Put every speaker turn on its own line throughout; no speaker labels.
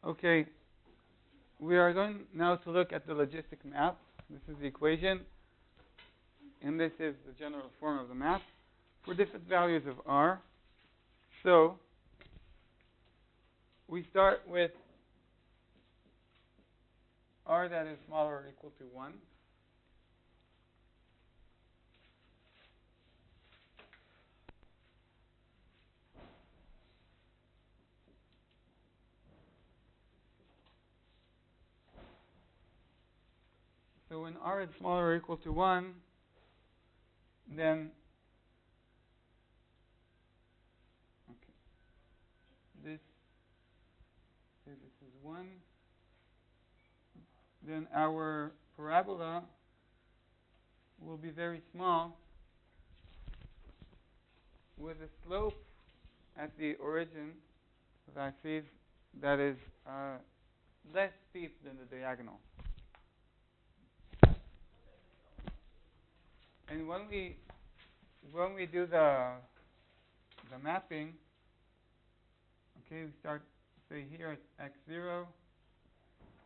Okay, we are going now to look at the logistic map. This is the equation, and this is the general form of the map for different values of r. So we start with r that is smaller or equal to 1. So when r is smaller or equal to 1, then this is 1. Then our parabola will be very small with a slope at the origin of the axis that is less steep than the diagonal. And when we do the mapping, okay, we start say here at x0,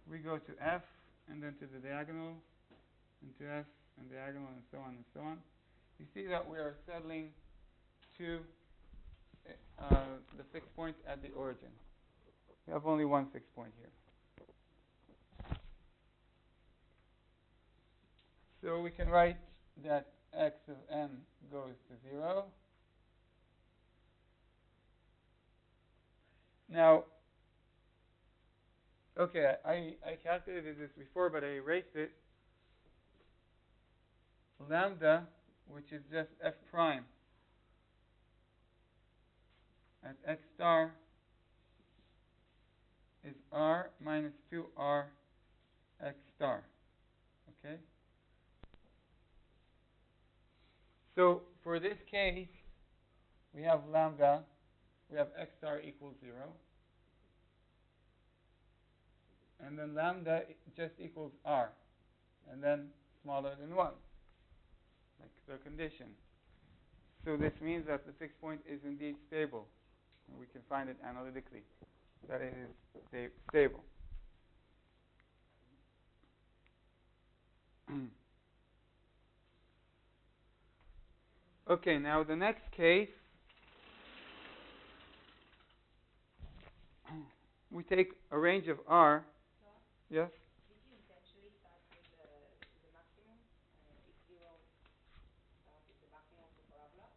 we go to f and then to the diagonal, and to f and diagonal, and so on and so on. You see that we are settling to the fixed point at the origin. We have only one fixed point here. So we can write that x of n goes to 0. Now, okay, I calculated this before, but I erased it. Lambda, which is just f prime at x star, is r minus 2r x star. Okay? So for this case, we have lambda, we have x star equals 0. And then lambda just equals r. And then smaller than 1. Like the condition. So this means that the fixed point is indeed stable. And we can find it analytically, that it is stable. Okay, now the next case, we take a range of r. Yes?
Did you intentionally start with the maximum? If 0 is the maximum of the parabola?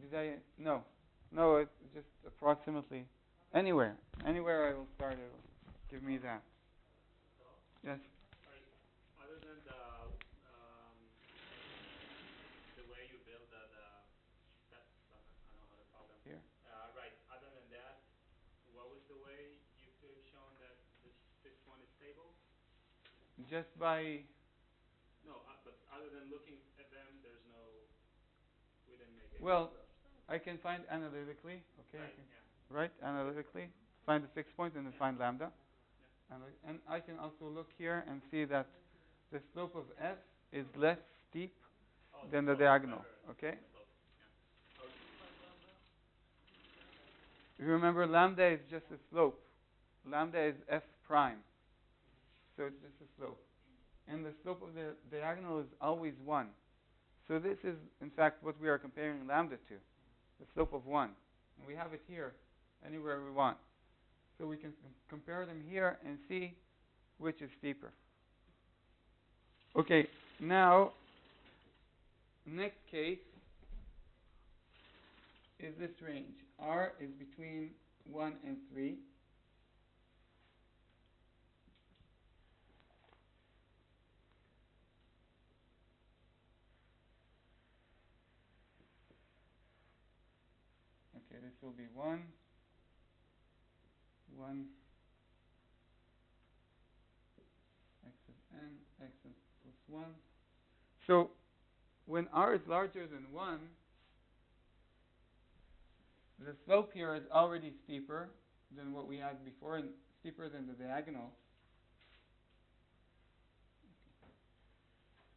Did I? No. No, it's just approximately. Anywhere. Anywhere I will start, it will give me that. Yes?
Other than the way you build the steps, I don't know how to call them.
Here?
Right. Other than that, what was the way you could have shown that this one is stable?
Just by.
No, but other than looking at them, there's no. We didn't make it.
Well, I can find analytically. Okay.
Right.
Right? Analytically, find the fixed point and then find lambda.
Yeah.
And I can also look here and see that the slope of f is less steep than the diagonal. Okay? You remember, lambda is just a slope. Lambda is f prime. So it's just a slope. And the slope of the diagonal is always 1. So this is, in fact, what we are comparing lambda to, the slope of 1. And we have it here, anywhere we want. So we can compare them here and see which is steeper. Okay, now, next case is this range. R is between 1 and 3. Okay, this will be 1, x of n, x of plus 1. So, when r is larger than 1, the slope here is already steeper than what we had before, and steeper than the diagonal.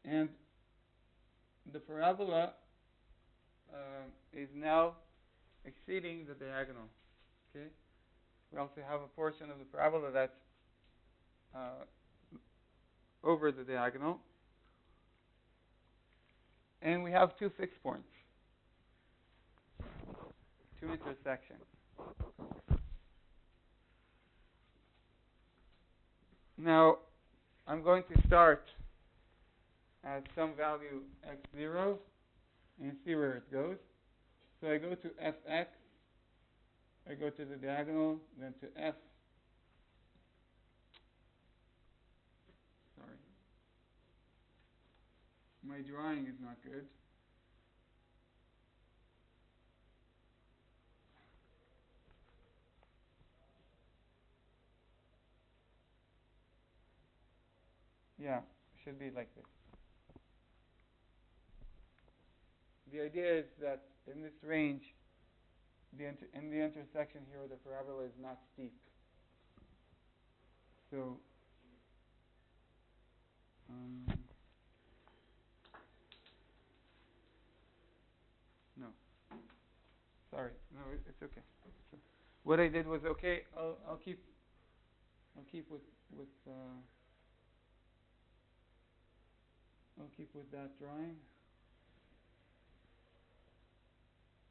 And the parabola is now exceeding the diagonal. Okay? We also have a portion of the parabola that's uh, over the diagonal. And we have two fixed points, two intersections. Now, I'm going to start at some value x0 and see where it goes. So I go to fx, I go to the diagonal, then to f. Sorry. My drawing is not good. Yeah, should be like this. The idea is that in this range, in the intersection here, the parabola is not steep. So, no, sorry, no, it's okay. So what I did was okay. I'll keep with I'll keep with that drawing.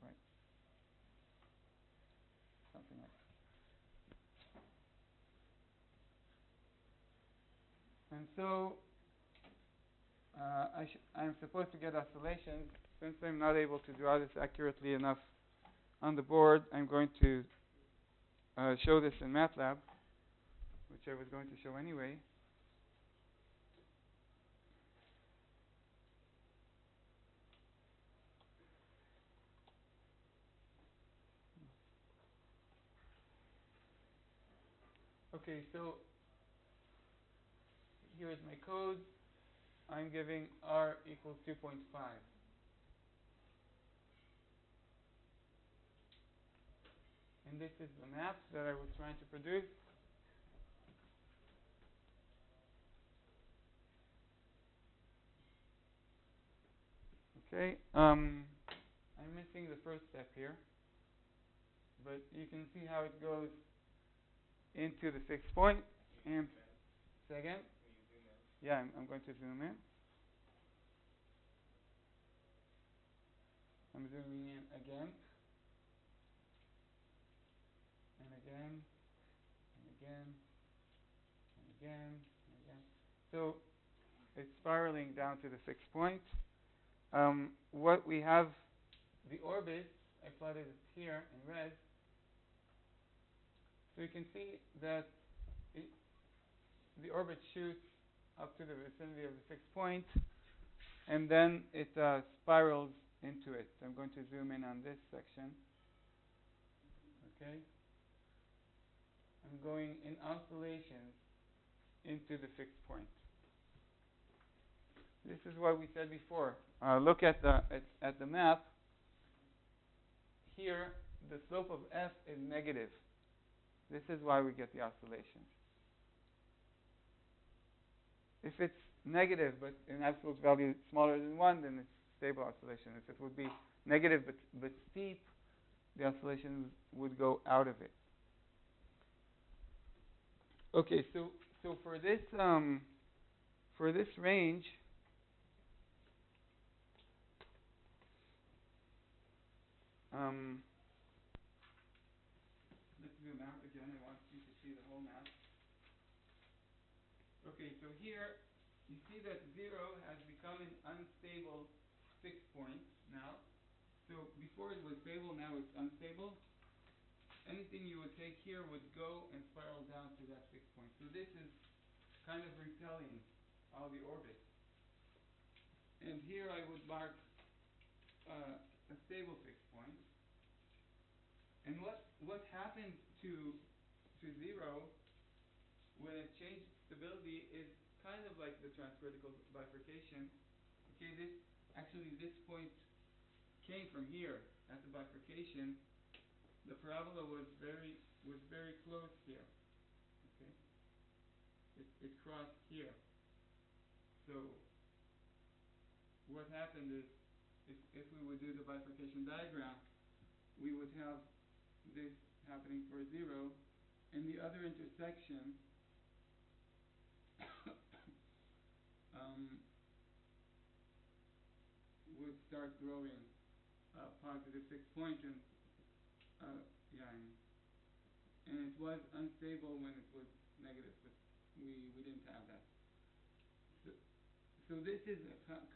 Right, something like that. And so I'm supposed to get oscillations. Since I'm not able to draw this accurately enough on the board, I'm going to show this in MATLAB, which I was going to show anyway. Okay, so here is my code. I'm giving r equals 2.5. And this is the map that I was trying to produce. Okay, I'm missing the first step here, but you can see how it goes into the fixed point. And say again? Yeah, I'm going to zoom in. I'm zooming in again, and again, and again, and again, and again. So it's spiraling down to the fixed point. What we have, the orbit, I plotted it here in red. So you can see that the orbit shoots up to the vicinity of the fixed point, and then it spirals into it. I'm going to zoom in on this section. Okay. I'm going in oscillations into the fixed point. This is what we said before. Look at the map. Here, the slope of f is negative. This is why we get the oscillations. If it's negative, but in absolute value smaller than 1, then it's stable oscillation. If it would be negative but steep, the oscillation would go out of it. Okay, so for this range, let's zoom out again. I want you to see the whole map. Okay, so here you see that 0 has become an unstable fixed point now. So before it was stable, now it's unstable. Anything you would take here would go and spiral down to that fixed point. So this is kind of repelling all the orbits. And here I would mark a stable fixed point. And what happened to 0 when it changed stability is kind of like the transcritical bifurcation. Okay, this point came from here at the bifurcation. The parabola was very close here. Okay, it crossed here. So what happened is, if we would do the bifurcation diagram, we would have this happening for 0, and the other intersection um, would start growing positive 6 point, and yeah, and it was unstable when it was negative, but we didn't have that. So, so this is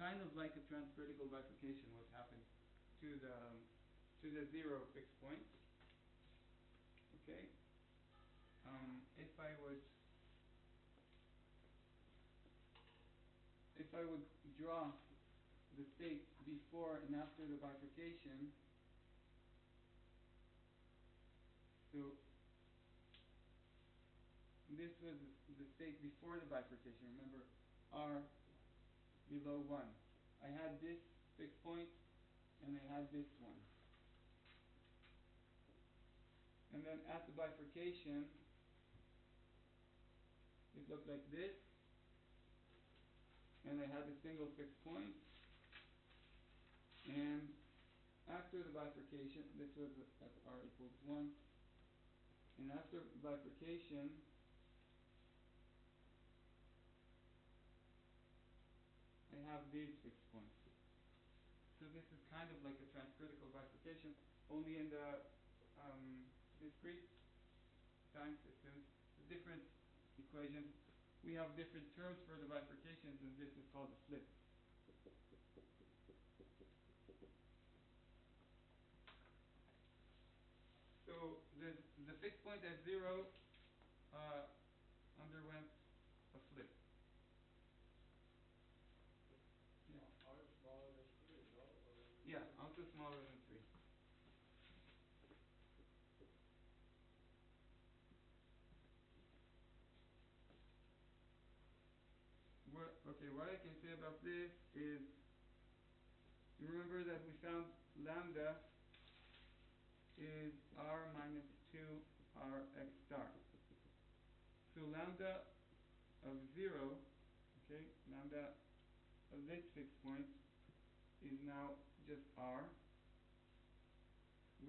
kind of like a transvertical bifurcation. What happened to the 0 fixed point? Okay. If I would draw the state before and after the bifurcation, so this was the state before the bifurcation. Remember, R below 1. I had this fixed point, and I had this one. And then at the bifurcation, it looked like this, and I had a single fixed point. And after the bifurcation, this was at R equals 1. And after bifurcation, I have these fixed points. So this is kind of like a transcritical bifurcation, only in the discrete time systems, the different equations. We have different terms for the bifurcations, and this is called a flip. So the fixed point at 0 underwent a flip. Yeah.
R is smaller than 3 as well? Or
Yeah, also smaller than 3. What I can say about this is, you remember that we found lambda is R minus 2 R x star. So lambda of 0, okay, lambda of this fixed point is now just R,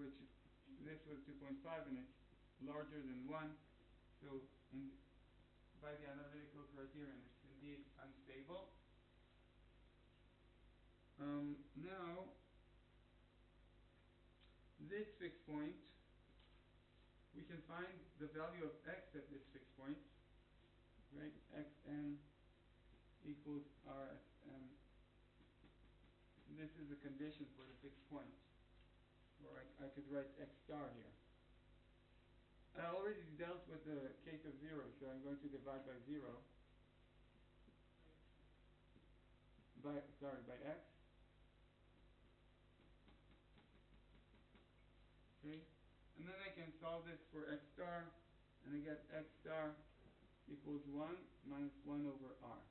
which this was 2.5 and it's larger than 1. So by the analytical criterion, it's indeed unstable. Now, this fixed point, we can find the value of x at this fixed point, right? Xn equals Rxn. This is a condition for the fixed point, or I could write x star here. I already dealt with the case of 0, so I'm going to divide by 0. By x. Okay, and then I can solve this for x star, and I get x star equals 1 minus 1 over r.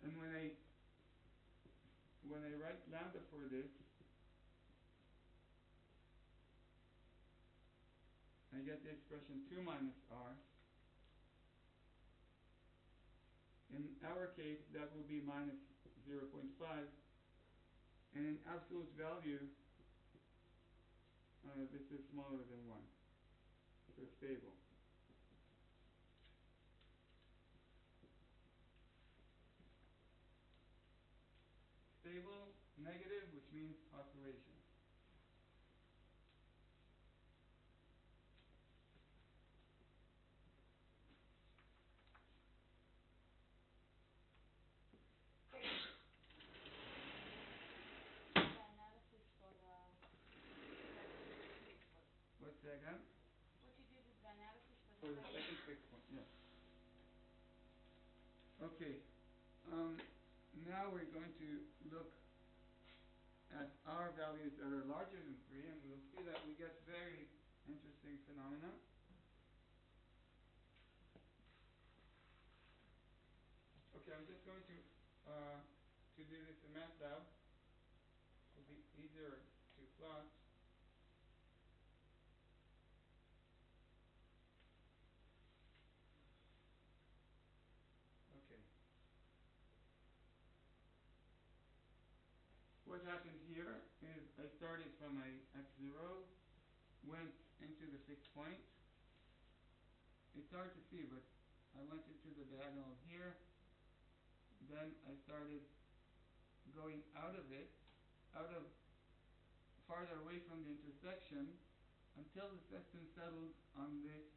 And when I write lambda for this, I get the expression 2 minus r. In our case, that will be minus 0.5. And in absolute value, this is smaller than 1. So stable. Stable, negative, which means oscillation.
The analysis for the fixed point.
What's that again?
What you did is the analysis for
For the second fixed point, yes. Okay. Now we're going to look at R values that are larger than 3, and we'll see that we get very interesting phenomena. Okay, I'm just going to do this in MATLAB. It'll be easier to plot. Okay. What happened here is I started from a x0, went into the fixed point. It's hard to see, but I went into the diagonal here. Then I started going out of it, out of farther away from the intersection, until the system settled on this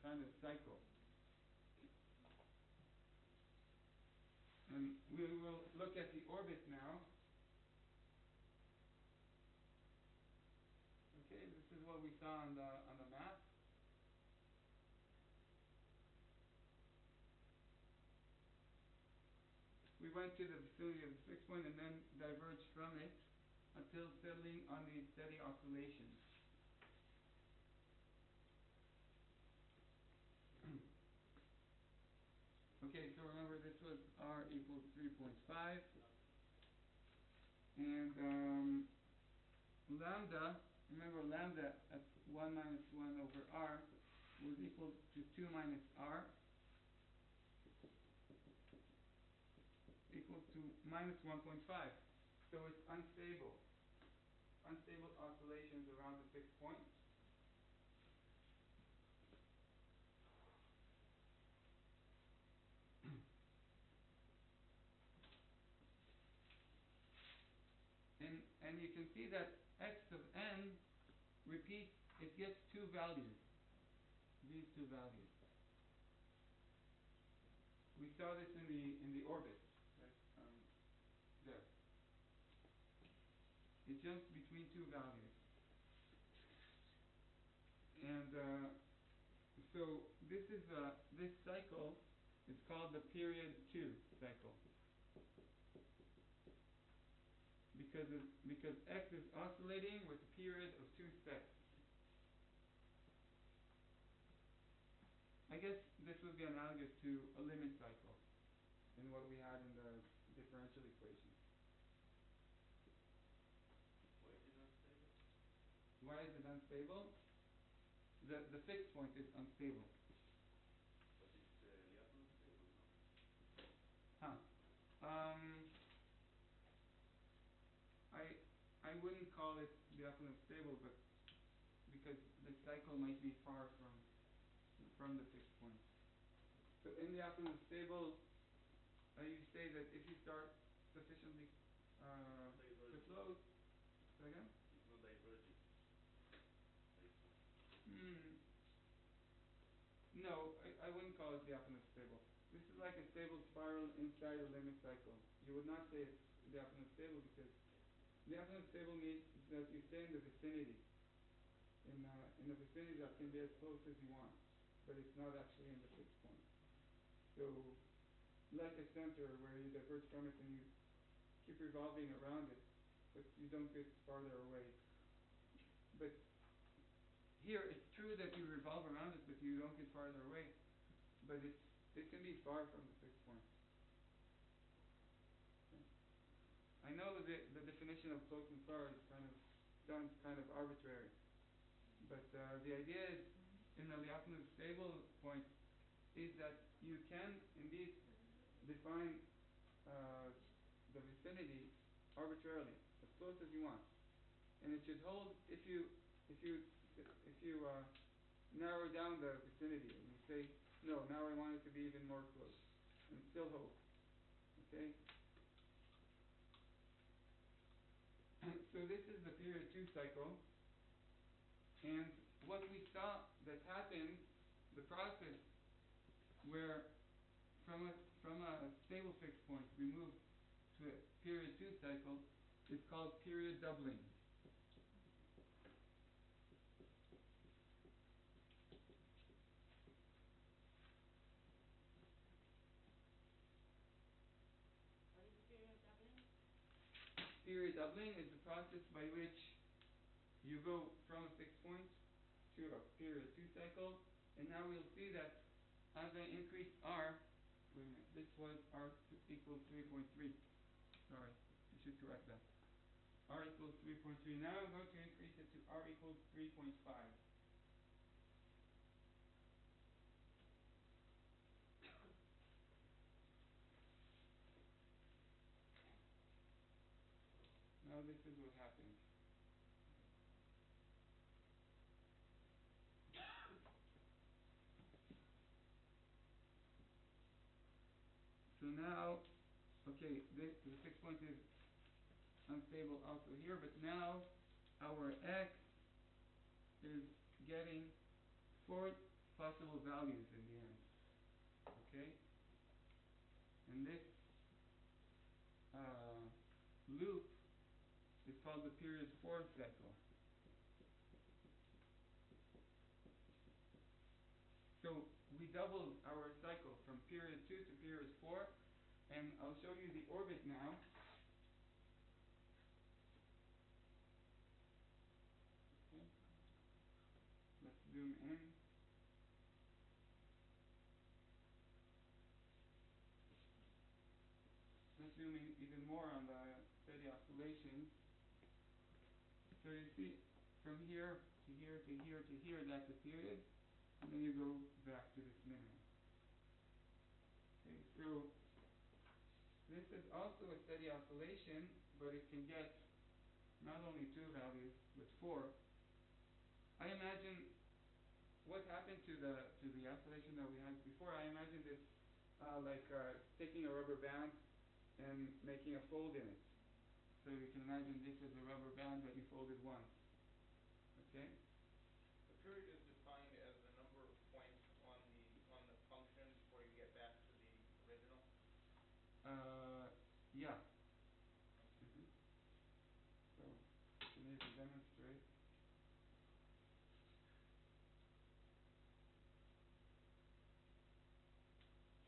kind of cycle. And we will look at the orbit now. Okay, this is what we saw on the map. We went to the vicinity of the fixed point and then diverged from it until settling on these steady oscillations. Okay, so remember this was r equals 3.5, and lambda, remember lambda at 1 minus 1 over r was equal to 2 minus r, equals to minus 1.5. So it's unstable. Unstable oscillations around the fixed point. And you can see that x of n repeats, it gets two values. These two values. We saw this in the orbit. Right? There. It jumps between two values. And so this is this cycle is called the period 2 cycle. Because x is oscillating with a period of 2 steps. I guess this would be analogous to a limit cycle in what we had in the differential equation.
Why is it unstable?
Why is it unstable? The fixed point is unstable.
But it's Lyapunov stable, no?
Huh. I wouldn't call it Lyapunov stable, but because the cycle might be far from the fixed point. So in Lyapunov stable, you say that if you start sufficiently too close, say again?
It's not diverging.
No, I wouldn't call it Lyapunov stable. This is like a stable spiral inside a limit cycle. You would not say it's Lyapunov stable because Lyapunov stable means that you stay in the vicinity. In the vicinity that can be as close as you want, but it's not actually in the fixed point. So, like a center where you diverge from it and you keep revolving around it, but you don't get farther away. But here it's true that you revolve around it, but you don't get farther away. But it can be far from the fixed point. Okay. I know the definition of close and far is sounds kind of arbitrary. But the idea is, in the Lyapunov stable point, is that you can indeed define the vicinity arbitrarily, as close as you want, and it should hold if you narrow down the vicinity and you say no, now I want it to be even more close, and it still holds. Okay. So this is the period 2 cycle. And what we saw that happened, the process where from a stable fixed point we move to a period 2 cycle is called period doubling.
What is the period doubling?
Period doubling is the process by which you go from a fixed point to a period 2 cycle, and now we'll see that as I increase r, wait a minute, this was r equals 3.3. Sorry, I should correct that. R equals 3.3. Now I'm going to increase it to r equals 3.5. Now this is what happens. now, okay, the fixed point is unstable also here, but now our x is getting 4 possible values in the end. Okay? And this loop is called the period 4 cycle. So we doubled our cycle from period 2 to period 4, and I'll show you the orbit now. Okay. Let's zoom in. Let's zoom in even more on the steady oscillations. So you see, from here to here to here to here, that's a period, and then you go back to this minimum. Okay, so this is also a steady oscillation, but it can get not only 2 values, but 4. I imagine what happened to the oscillation that we had before. I imagine this like taking a rubber band and making a fold in it. So you can imagine this is a rubber band that you folded once. Okay?
The period is defined as the number of points on the function before you get back to the original.
Yeah. So we need to demonstrate.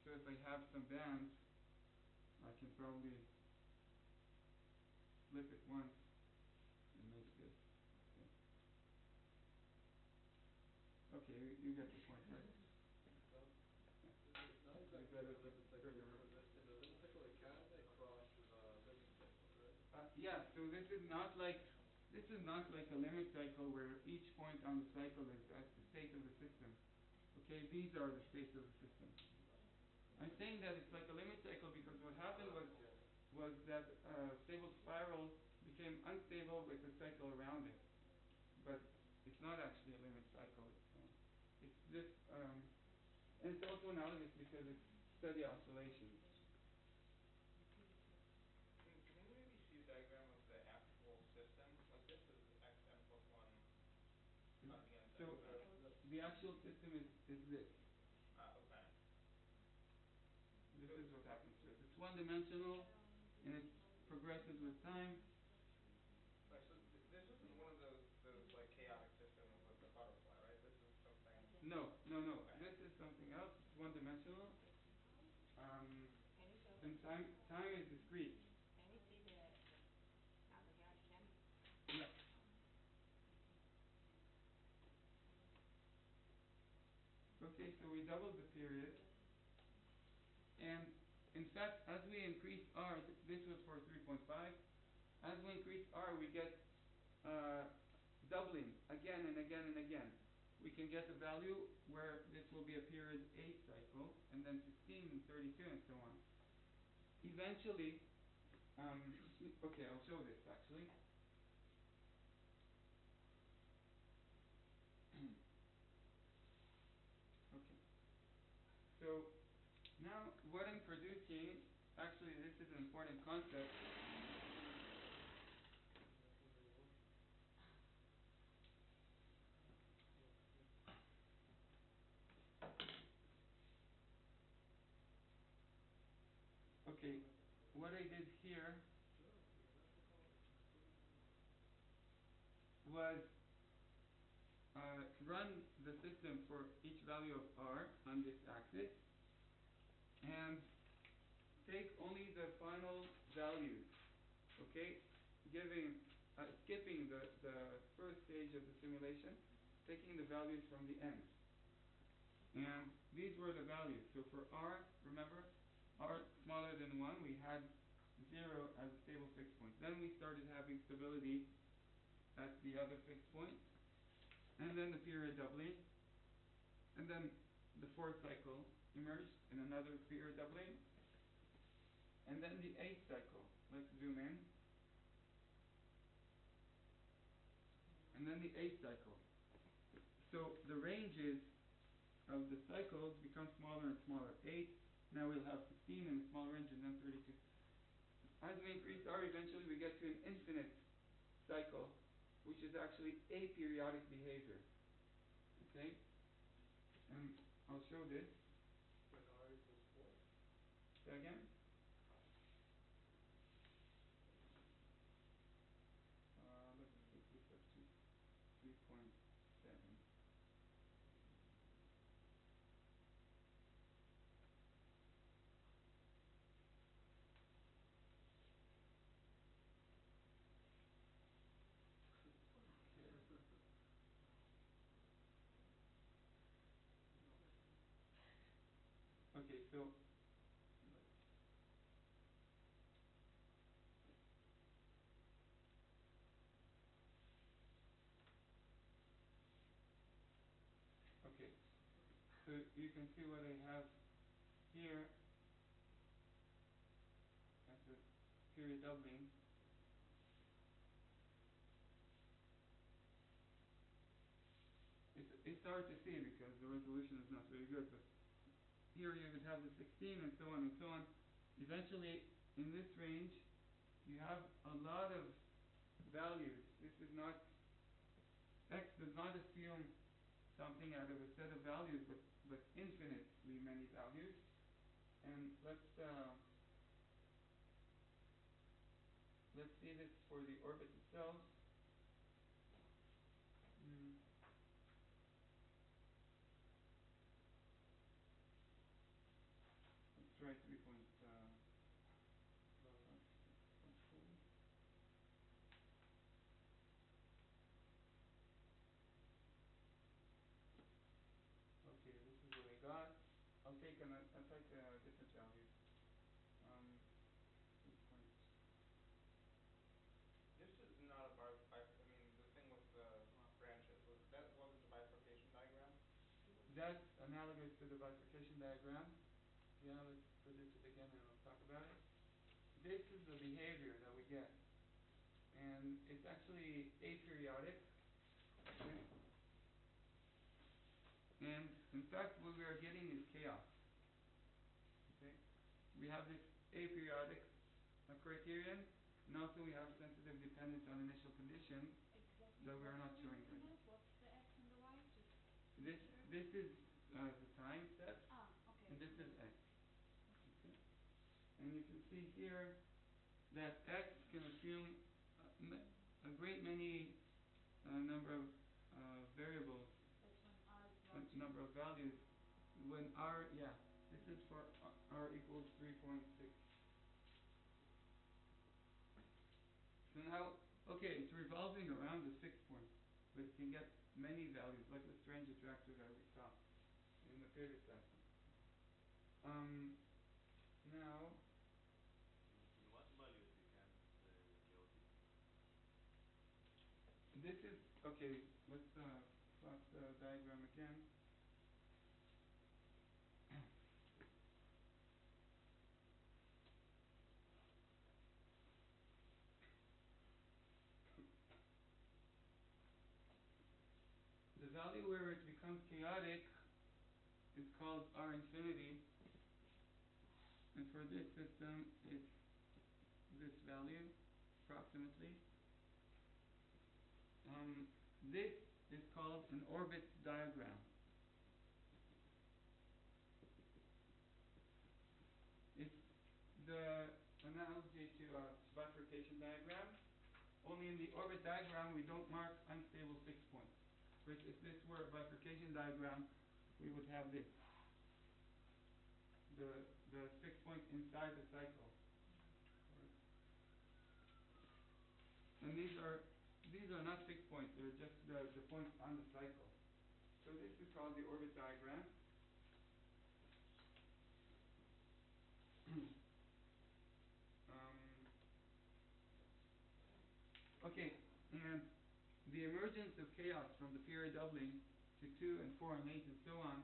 So if I have some bands, I can probably flip it once and make this. Okay, you get the point, right?
It's not exactly like a limit cycle, because in the limit cycle it can cross the limit cycle, right?
Yeah, so this is not like a limit cycle where each point on the cycle is at the state of the system. Okay, these are the states of the system. I'm saying that it's like a limit cycle because what happened was that stable spiral became unstable with the cycle around it. But it's not actually a limit cycle. It's this, and it's also analogous because it's steady oscillations.
Can we maybe see a diagram of the actual system? Like this is xn plus 1 on the n
So
cycle.
the actual system is this.
Okay.
This is what happens to it. It's one-dimensional, and it progresses with time.
Right, so this isn't one of those like chaotic systems with the butterfly, right? This is something.
No.
Okay.
This is something else. It's one-dimensional.
Can you show?
And time is discrete.
Can you see the chaotic system?
Yeah. Okay, so we doubled the period. And in fact, as we increase R, this was for 3.5. As we increase R, we get doubling again and again and again. We can get a value where this will be a period 8 cycle, and then 16 and 32 and so on. Eventually, okay, I'll show this actually. Okay. So now what I'm producing, actually this is an important concept. Okay, what I did here was run the system for each value of R on this axis and take only the final values, okay? Skipping the first stage of the simulation, taking the values from the end. And these were the values. So for R, remember, R smaller than 1, we had 0 as a stable fixed point. Then we started having stability at the other fixed point. And then the period doubling. And then the 4th cycle emerged in another period doubling. And then the 8th cycle. Let's zoom in. And then the 8th cycle. So the ranges of the cycles become smaller and smaller. 8, Now we'll have 16 in a small range and then 32. As we increase R, eventually we get to an infinite cycle, which is actually aperiodic behavior. Okay? And I'll show this.
When R equals 4?
Say again? Let's put this at 3.7. Okay, so okay, so you can see what I have here as a period doubling. It's hard to see because the resolution is not very good, but here you would have the 16 and so on and so on. Eventually, in this range, you have a lot of values. This is not, X does not assume something out of a set of values, but infinitely many values. And let's see this for the orbit itself. Let's try 3.4. Okay, this is what I got. I'll take a different value. 2.
This is not a I mean, the thing with the branches, that wasn't the bifurcation diagram?
That's analogous to the bifurcation diagram. Yeah, let's produce it again and I'll talk about it. This is the behavior that we get. And it's actually aperiodic. And in fact, what we are getting is chaos. Okay? We have this aperiodic criterion, and also we have sensitive dependence on initial conditions that we are not showing right now.
What's the X and the Y? Just
This is the time step,
okay.
and this is X. Okay? And you can see here that X can assume a great many number of variables,
That's when R is large.
number of values. When R, yeah, this is for R equals 3.6. So now, okay, it's revolving around the 6 point, but it can get many values, like the strange attractor that we saw in the previous lesson. Now,
In what values becomes chaotic?
this is, okay, let's plot the diagram again. The value where it becomes chaotic is called R infinity, and for this system it's this value approximately. This is called an orbit diagram. It's the analogy to a bifurcation diagram, only in the orbit diagram we don't mark unstable 6 points. But if this were a bifurcation diagram, we would have this. The 6 points inside the cycle. And these are not 6 points, they're just the points on the cycle. So this is called the orbit diagram. Okay, and the emergence of chaos from the period doubling to 2 and 4 and 8 and so on,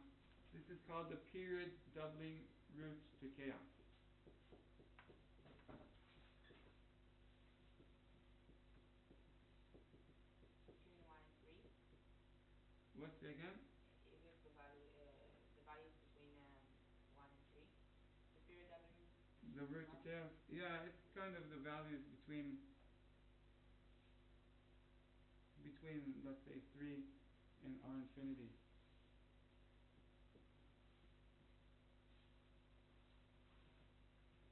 this is called the period doubling route to chaos.
Between 1 and 3.
What's it again?
Is it the values between 1 and 3?
The root to chaos. Yeah, it's kind of the values between let's say 3 and R infinity.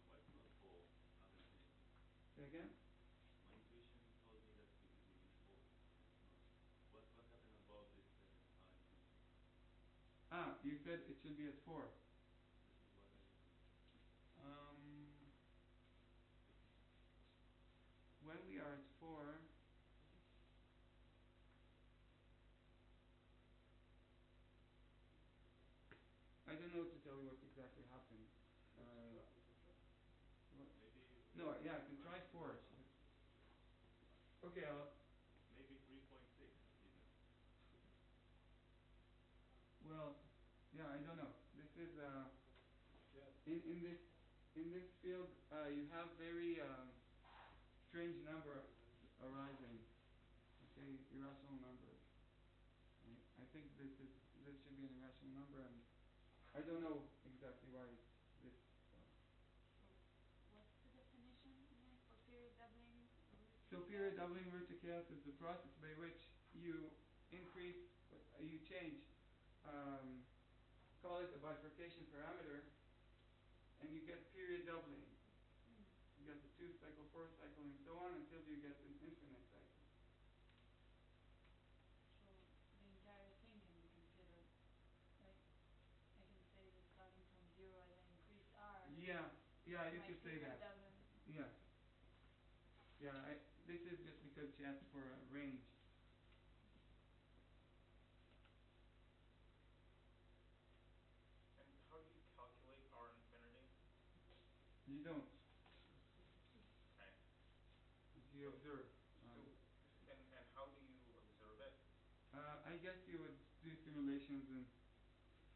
Why it's not 4 at infinity?
Say again?
My intuition told me that it will be 4, but it's not. What happened above this R infinity?
Ah, you said it should be at 4.
This is what I
Um, when we are at 4, I don't know to tell you what exactly happened. What?
maybe
No, yeah, I can try 4. Okay,
maybe 3.6 even.
well, yeah, I don't know. This is
Yeah.
in this field, you have very strange number arising. Okay, irrational numbers. I think this should be an irrational number, and I don't know exactly why it's this.
So, what's the definition again for period doubling root to
So period doubling root to chaos is the process by which you increase, you change, call it a bifurcation parameter, and you get period doubling. You get the 2 cycle, 4 cycle, and so on until you get an infinite cycle.
So the entire thing can be considered, like, I can say that starting from 0 I then increase R.
Yeah, yeah, you
My
could say
period
that.
doubling.
Yeah. Yeah, this is just because she asked for a range.
And how do you calculate R infinity?
You don't.
Okay.
You observe.
So, and how do you observe it?
I guess you would do simulations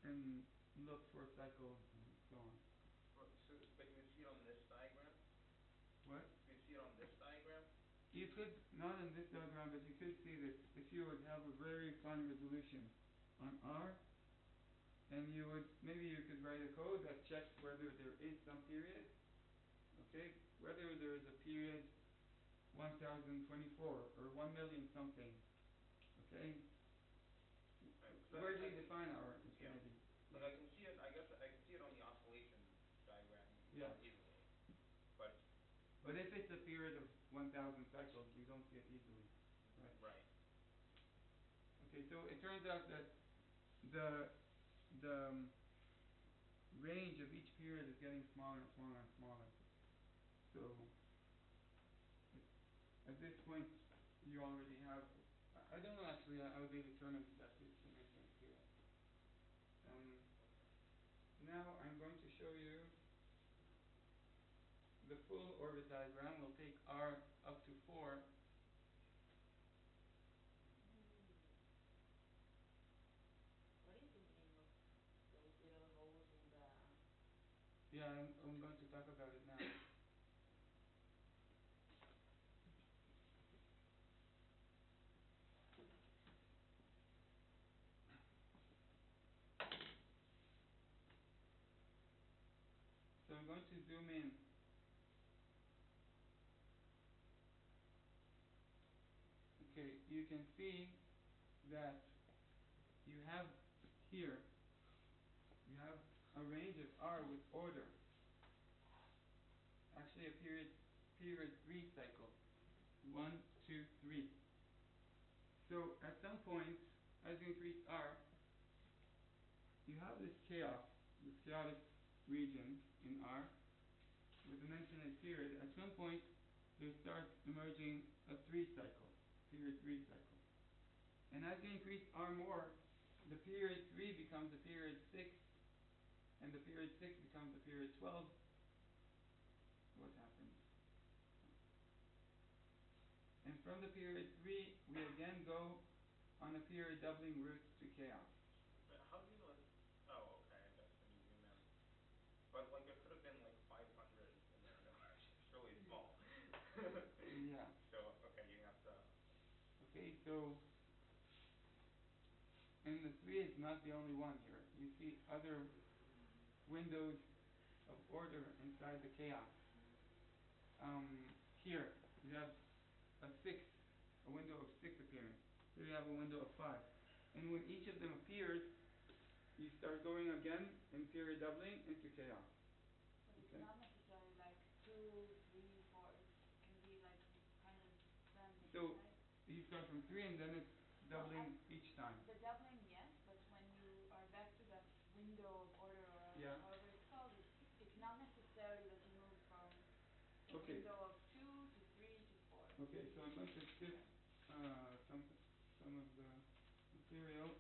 and look for cycles and so on.
But you would see it on this diagram?
What?
You would see it on this diagram?
You could, not in this diagram, but you could see this if you would have a very fine resolution on R, and maybe you could write a code that checks whether there is some period, okay, whether there is a period 1024 or 1 million something, okay. Where do you define R infinity?
Like I can see it. I guess I can see it on the oscillation diagram
Yeah.
easily. But
if it's a period of 1000 cycles, you don't see it easily, right?
right.
Okay, so it turns out that the range of each period is getting smaller and smaller and smaller. So at this point, you already have. I don't know actually how they determine that it's an infinite period. Now I'm going to show you the full orbit diagram. We'll take R up to 4.
What is the meaning of those little holes in the...
Yeah, I'm going to talk about it now. So I'm going to zoom in. Okay, you can see that you have here, you have a range of R with order. Actually a period 3 cycle. 1, 2, 3. So at some point, as you increase R, you have this chaos, this chaotic region in R with an infinite period. At some point, there starts emerging a 3 cycle, period 3 cycle. And as you increase R more, the period 3 becomes the period 6, and the period 6 becomes the period 12. What happens? And from the period 3, we again go on a period doubling route to chaos.
But how do you like? Oh, okay. I guess when you zoom in. But like it could have been like 500 in there, and it was just really small.
Yeah.
So okay, you have to.
Okay, so and the 3 is not the only one here. You see other windows of order inside the chaos. Here you have a six, a window of six appearing. Here you have a window of five. And when each of them appears, you start going again in period doubling into chaos.
But it's
Okay.
not necessarily like 2, 3, 4. It can be like kind of random,
So
right?
you start from three and then it's
No,
doubling each time.
the doubling, yes, but when you are back to that window of order or
Yeah.
however it's called, it's not necessarily that you move from a
Okay.
window of 2 to 3 to 4.
Okay, so I'm going to skip some of the material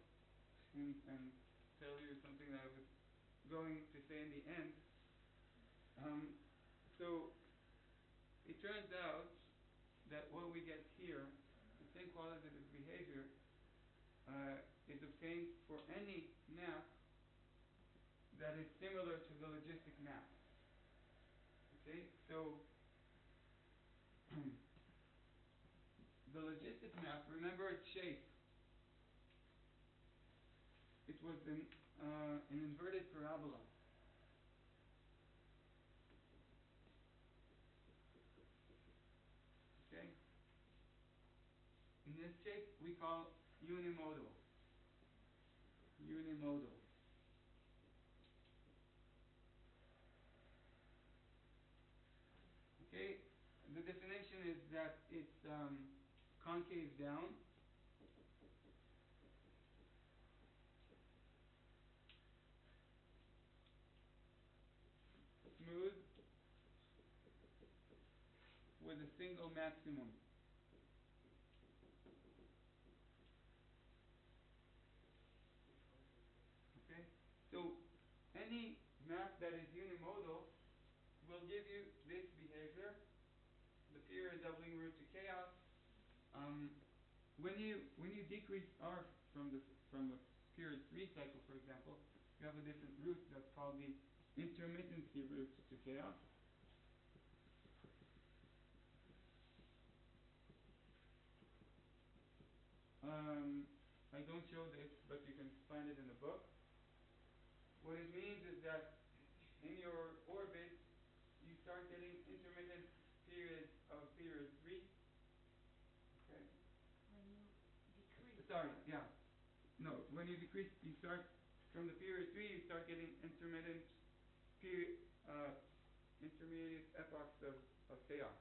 and tell you something that I was going to say in the end. So it turns out that what we get here, the same qualitative behavior, is obtained for any map that is similar to the logistic map. Okay, so the logistic map, remember its shape. It was an inverted parabola. Okay? In this shape we call unimodal. Unimodal. Okay? The definition is that it's concave down, smooth, with a single maximum. Okay? So any map that is unimodal will give you this behavior, the period doubling route to chaos. When you decrease R from the period 3 cycle, for example, you have a different route that's called the intermittency route to chaos. I don't show this, but you can find it in the book. What it means is that in your orbit, you start getting intermittent periods of period 3. Okay?
When you decrease.
Sorry, yeah. No, when you decrease, you start from the period 3, you start getting intermittent intermediate epochs of chaos.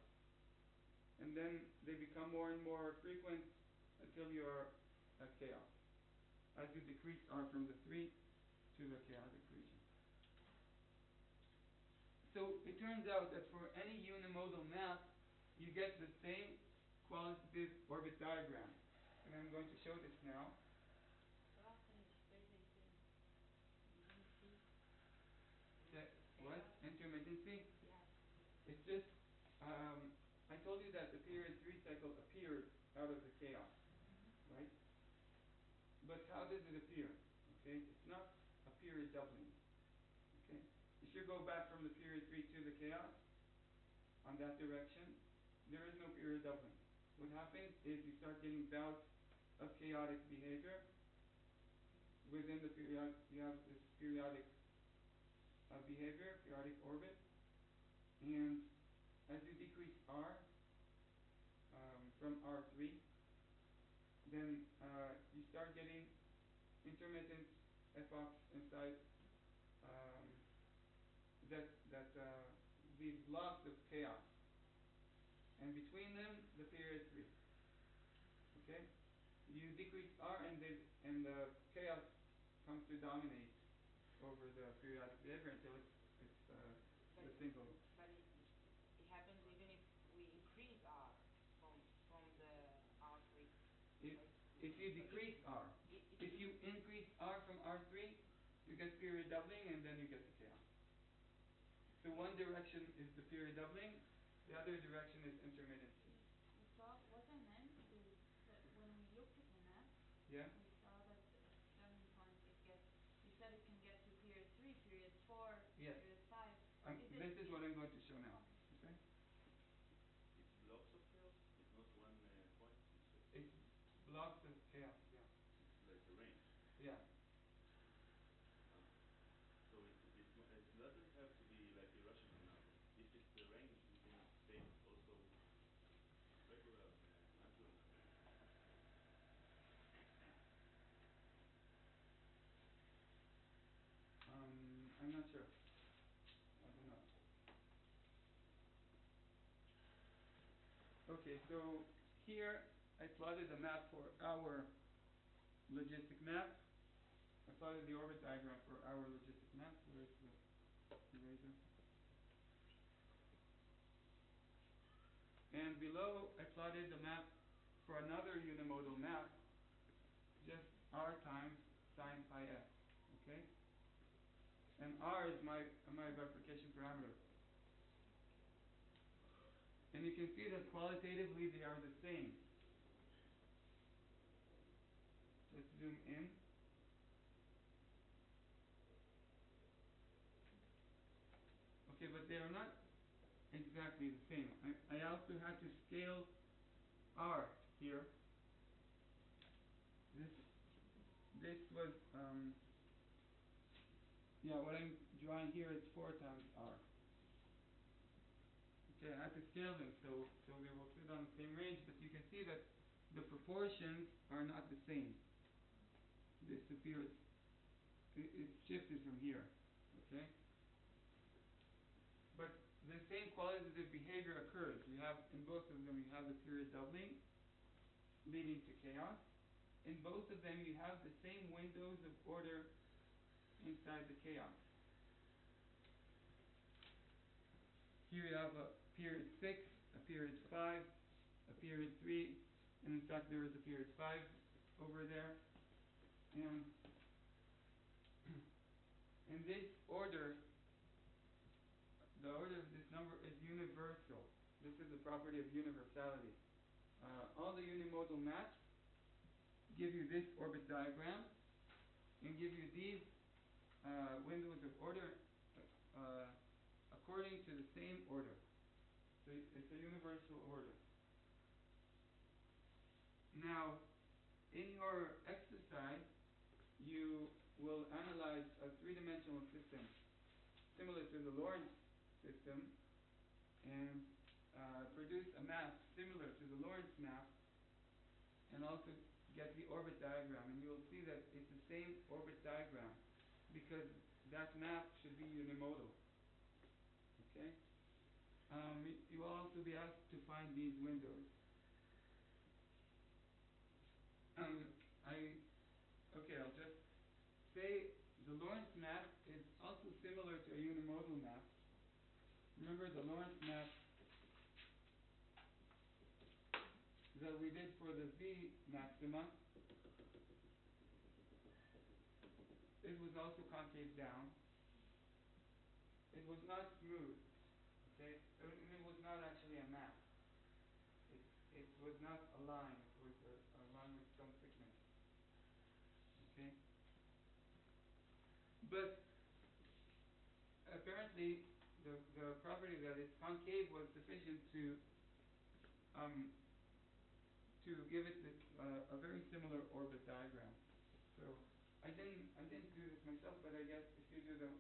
And then they become more and more frequent until you are at chaos. As you decrease R from the 3 to the chaotic region. So it turns out that for any unimodal map, you get the same qualitative orbit diagram. And I'm going to show this now.
What happened if there is you didn't see
What? Intermittency?
Yes.
It's just, I told you that the period 3 cycle appeared out of the chaos, right? But how does it appear? Okay, it's not a period doubling. Okay, if you go back from the period 3 to the chaos, on that direction, there is no period doubling. What happens is you start getting bouts of chaotic behavior. Within the period, you have this periodic behavior, periodic orbit, and as you decrease R from R3, then you start getting intermittent epochs inside these blocks of chaos, and between them the period 3. Okay, you decrease R and the chaos comes to dominate over the periodic behavior until it's the single.
But it happens even if we increase R from the R3.
If you decrease R, if you increase R from R3, you get period doubling and then you get the chaos. So one direction is the period doubling, the other direction is intermittency.
So what I meant is that when we looked at the map,
Yeah?
we saw that at certain points you said it can get to period 3, period 4,
Yes.
period 5.
This is what I'm going to show now. Okay?
It's blocks of chaos. It's not one point.
It's blocks of chaos. Yeah.
It's like a range.
Yeah.
So it doesn't have to be like a
Okay, so here I plotted a map for our logistic map. I plotted the orbit diagram for our logistic map. Where's the eraser? And below I plotted the map for another unimodal map, just r times sine pi s. Okay? And r is my bifurcation parameter. And you can see that qualitatively they are the same. Let's zoom in. Okay, but they are not exactly the same. I also had to scale r here. This was what I'm drawing here is 4 times r. Okay, I had to scale them so they will fit on the same range, but you can see that the proportions are not the same. This appears, it's shifted from here. Okay? But the same qualitative behavior occurs. You have, in both of them, you have the period doubling, leading to chaos. In both of them, you have the same windows of order inside the chaos. Here you have a period 6, a period 5, a period 3, and in fact there is a period 5 over there. And in this order, the order of this number is universal. This is the property of universality. All the unimodal maps give you this orbit diagram and give you these windows of order according to the same order. So it's a universal order. Now, in your exercise, you will analyze a three-dimensional system similar to the Lorentz system and produce a map similar to the Lorentz map and also get the orbit diagram. And you will see that it's the same orbit diagram because that map should be unimodal. Okay? You will also be asked to find these windows. I'll just say the Lorentz map is also similar to a unimodal map. Remember the Lorentz map that we did for the V maxima. It was also concave down. It was not smooth. Okay? It was not actually a map. It was not a line. It was a line with some thickness. Okay? But apparently the property that it's concave was sufficient to give it this, a very similar orbit diagram. So I didn't do this myself, but I guess if you do the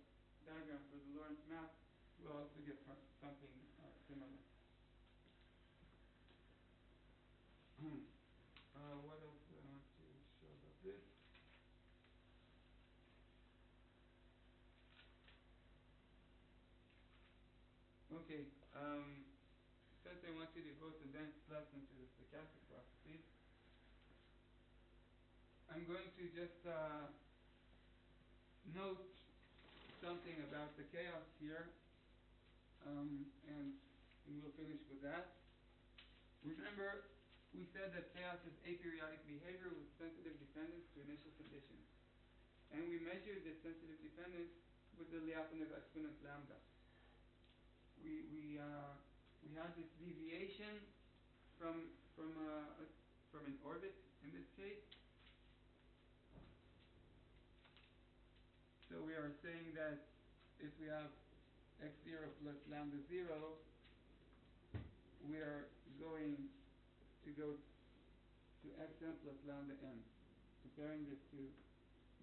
diagram for the Lorentz map, you'll also get something similar. What else do I want to show about this? Okay, since I want to devote the next lesson to the stochastic processes, I'm going to just note something about the chaos here, and we'll finish with that. Remember, we said that chaos is aperiodic behavior with sensitive dependence to initial conditions. And we measured this sensitive dependence with the Lyapunov exponent lambda. We had this deviation from an orbit in this case. So we are saying that if we have x0 plus lambda 0, we are going to go to xn plus lambda n, comparing this to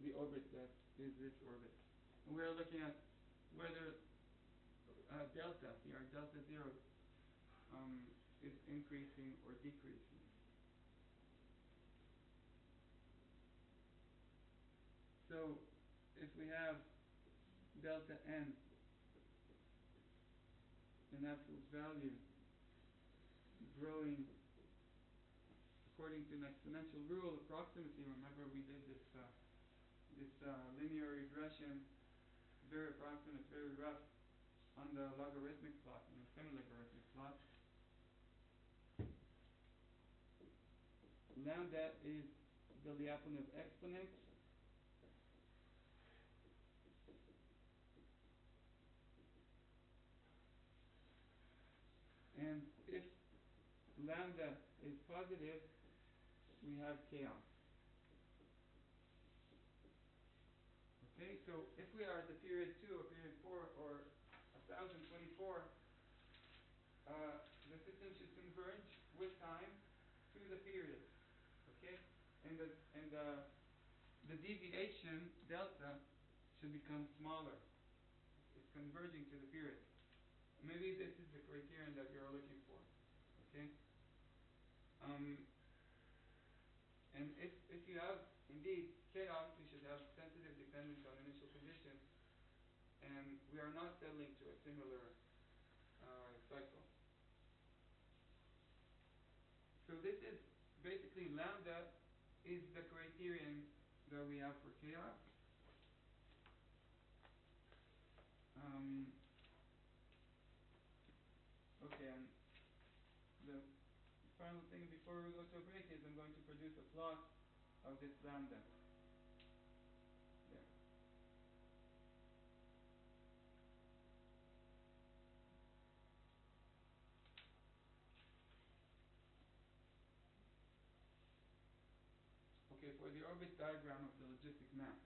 the orbit that is this orbit. And we are looking at whether delta here, delta 0, is increasing or decreasing. So if we have delta n in absolute value growing according to an exponential rule approximately. Remember we did this linear regression, very approximate, very rough, on the logarithmic plot, on the semi-logarithmic plot. Lambda is the Lyapunov exponent. And if lambda is positive, we have chaos. Okay, so if we are at the period 2 or period 4 or 1024, the system should converge with time through the period. Okay, and the deviation delta should become smaller. It's converging to the period. Maybe this is the criterion that you're looking for. Okay. And if you have indeed chaos, you should have sensitive dependence on initial conditions, and we are not settling to a similar cycle. So this is basically lambda is the criterion that we have for chaos. Okay, and the final thing before we go to a break is I'm going to produce a plot of this lambda. There. Okay, for the orbit diagram of the logistic map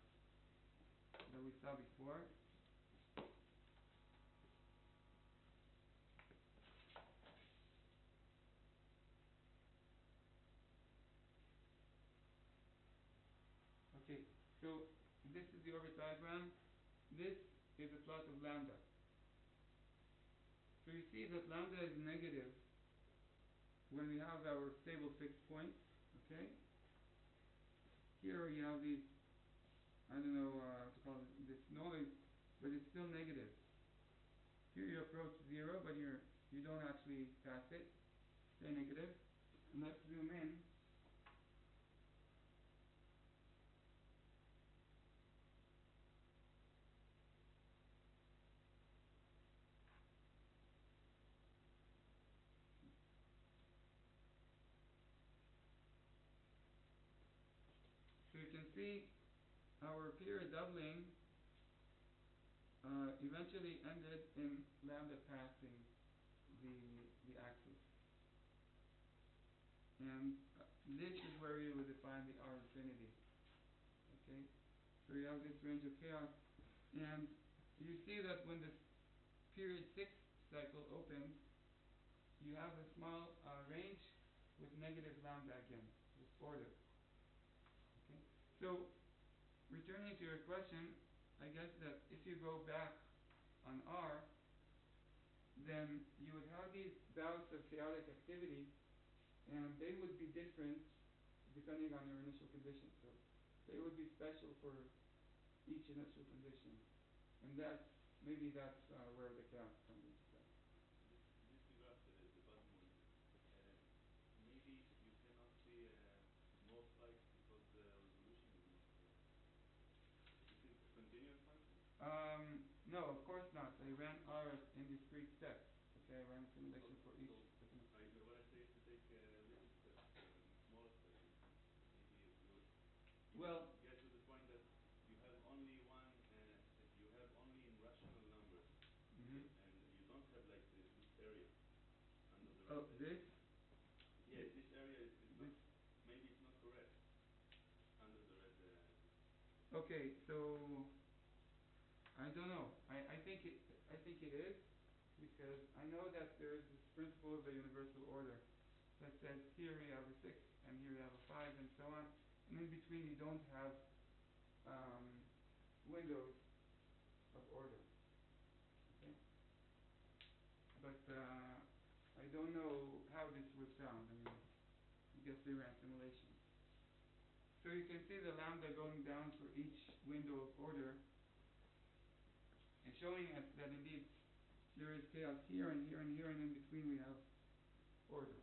that we saw before, okay, so this is the orbit diagram. This is a plot of lambda. So you see that lambda is negative when we have our stable fixed points. Okay. Here you have these, I don't know how to call it, this noise, but it's still negative. Here you approach 0, but you don't actually pass it. Stay negative. And let's zoom in. So you can see our period doubling eventually ended in lambda passing the axis. And this is where you would define the R infinity. Okay? So you have this range of chaos. And you see that when this period 6 cycle opens, you have a small range with negative lambda again, with order. Okay? So, returning to your question, I guess that if you go back on R, then you would have these bouts of chaotic activity, and they would be different depending on your initial conditions. So they would be special for each initial condition, and maybe that's where the chaos comes into play.
This figure, the bottom one, maybe you cannot see more spikes because the resolution is not correct. This is a continuous function?
No, of course not. I ran R in discrete steps. Okay, I ran a simulation for each.
What I say is to take little steps, smaller steps. Maybe you get to the point that you have only you have only in rational numbers, and you don't have like this area under the red.
Oh, this?
Yes, this area is not, maybe it's not correct under the red.
Okay, so I don't know. I think it is, because I know that there is this principle of the universal order that says here you have a 6 and here you have a 5 and so on, and in between you don't have windows of order. Okay? But I don't know how this would sound. I mean, I guess they ran simulations. So you can see the lambda going down for each window of order, and showing us that indeed there is chaos here and here and here, and in between we have order.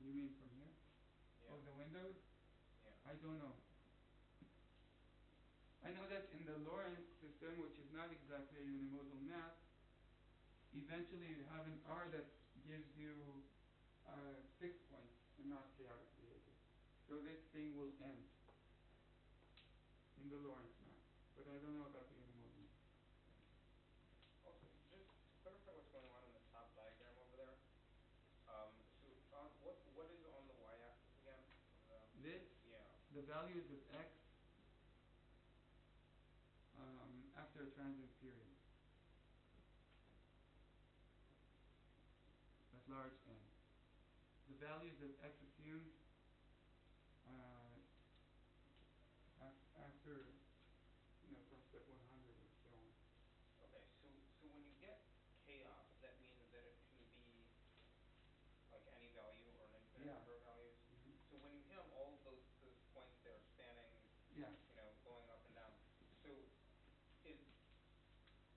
You mean from here?
Yeah.
Of the windows?
Yeah.
I don't know. I know that in the Lorentz system, which is not exactly a unimodal map, eventually you have an R that gives you fixed points and not chaotic behavior. So this thing will end in the Lorentz map. But I don't know about the unimodal map.
Also, just to clarify what's going on in the top diagram over there. So on what is on the y-axis again? Of
This,
yeah.
the values of x after a transient period at large n. The values of x assumed after, from step 100 and so on.
Okay, so when you get chaos, that means that it can be like any value or an infinite
Yeah.
number of values.
Mhm.
So when you have all of those points there spanning,
Yeah.
going up and down.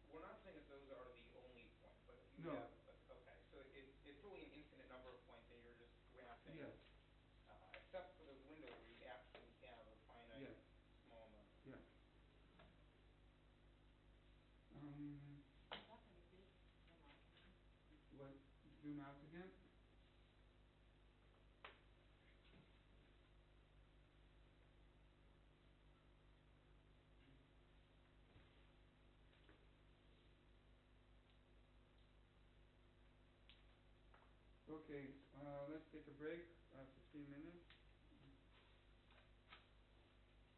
So we're not saying that those are the only points. Like if you
No.
have okay, so it's really an infinite number of points, and you're just graphing.
Yes.
Except for those windows where you actually have a finite
Yes.
small number.
Yes.
Sir, can you please zoom out again?
What? Zoom out again? Okay, let's take a break, 15 minutes.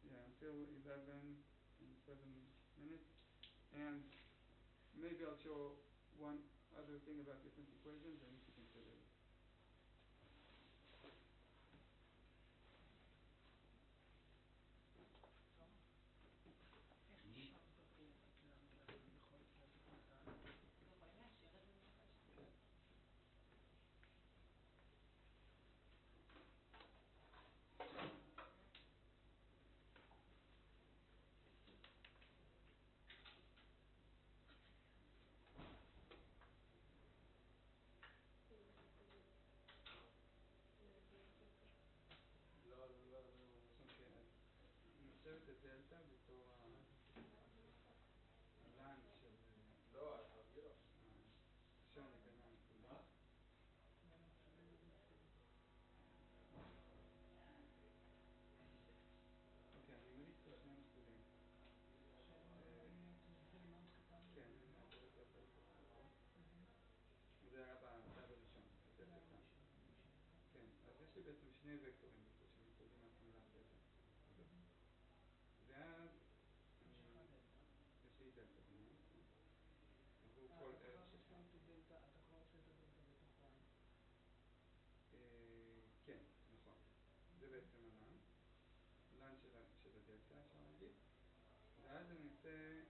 Yeah, until 11 in 7 minutes. And maybe I'll show one other thing about different equations I need to consider.
אתם יכולים להשאיר את זה בבקשה?
אוקיי, אז נחשב את הדלתא בתור הלן של השוני בין הנקודות. אוקיי, אני מריץ פה שני מסלולים. כן, אני אעבור את זה אחרי זה. זה היה בצד הראשון, יותר קטן. כן, אז יש לי בעצם שני וקטורים פה שמתקדמים מהסימולציה הזאת. ואז יש לי דלתא ביניהם, עבור כל ערך ששם.
אתה כבר עושה את הדלתא בתוך y.
כן, נכון. זה בעצם הלן של הדלתא, אפשר להגיד. ואז אני אעשה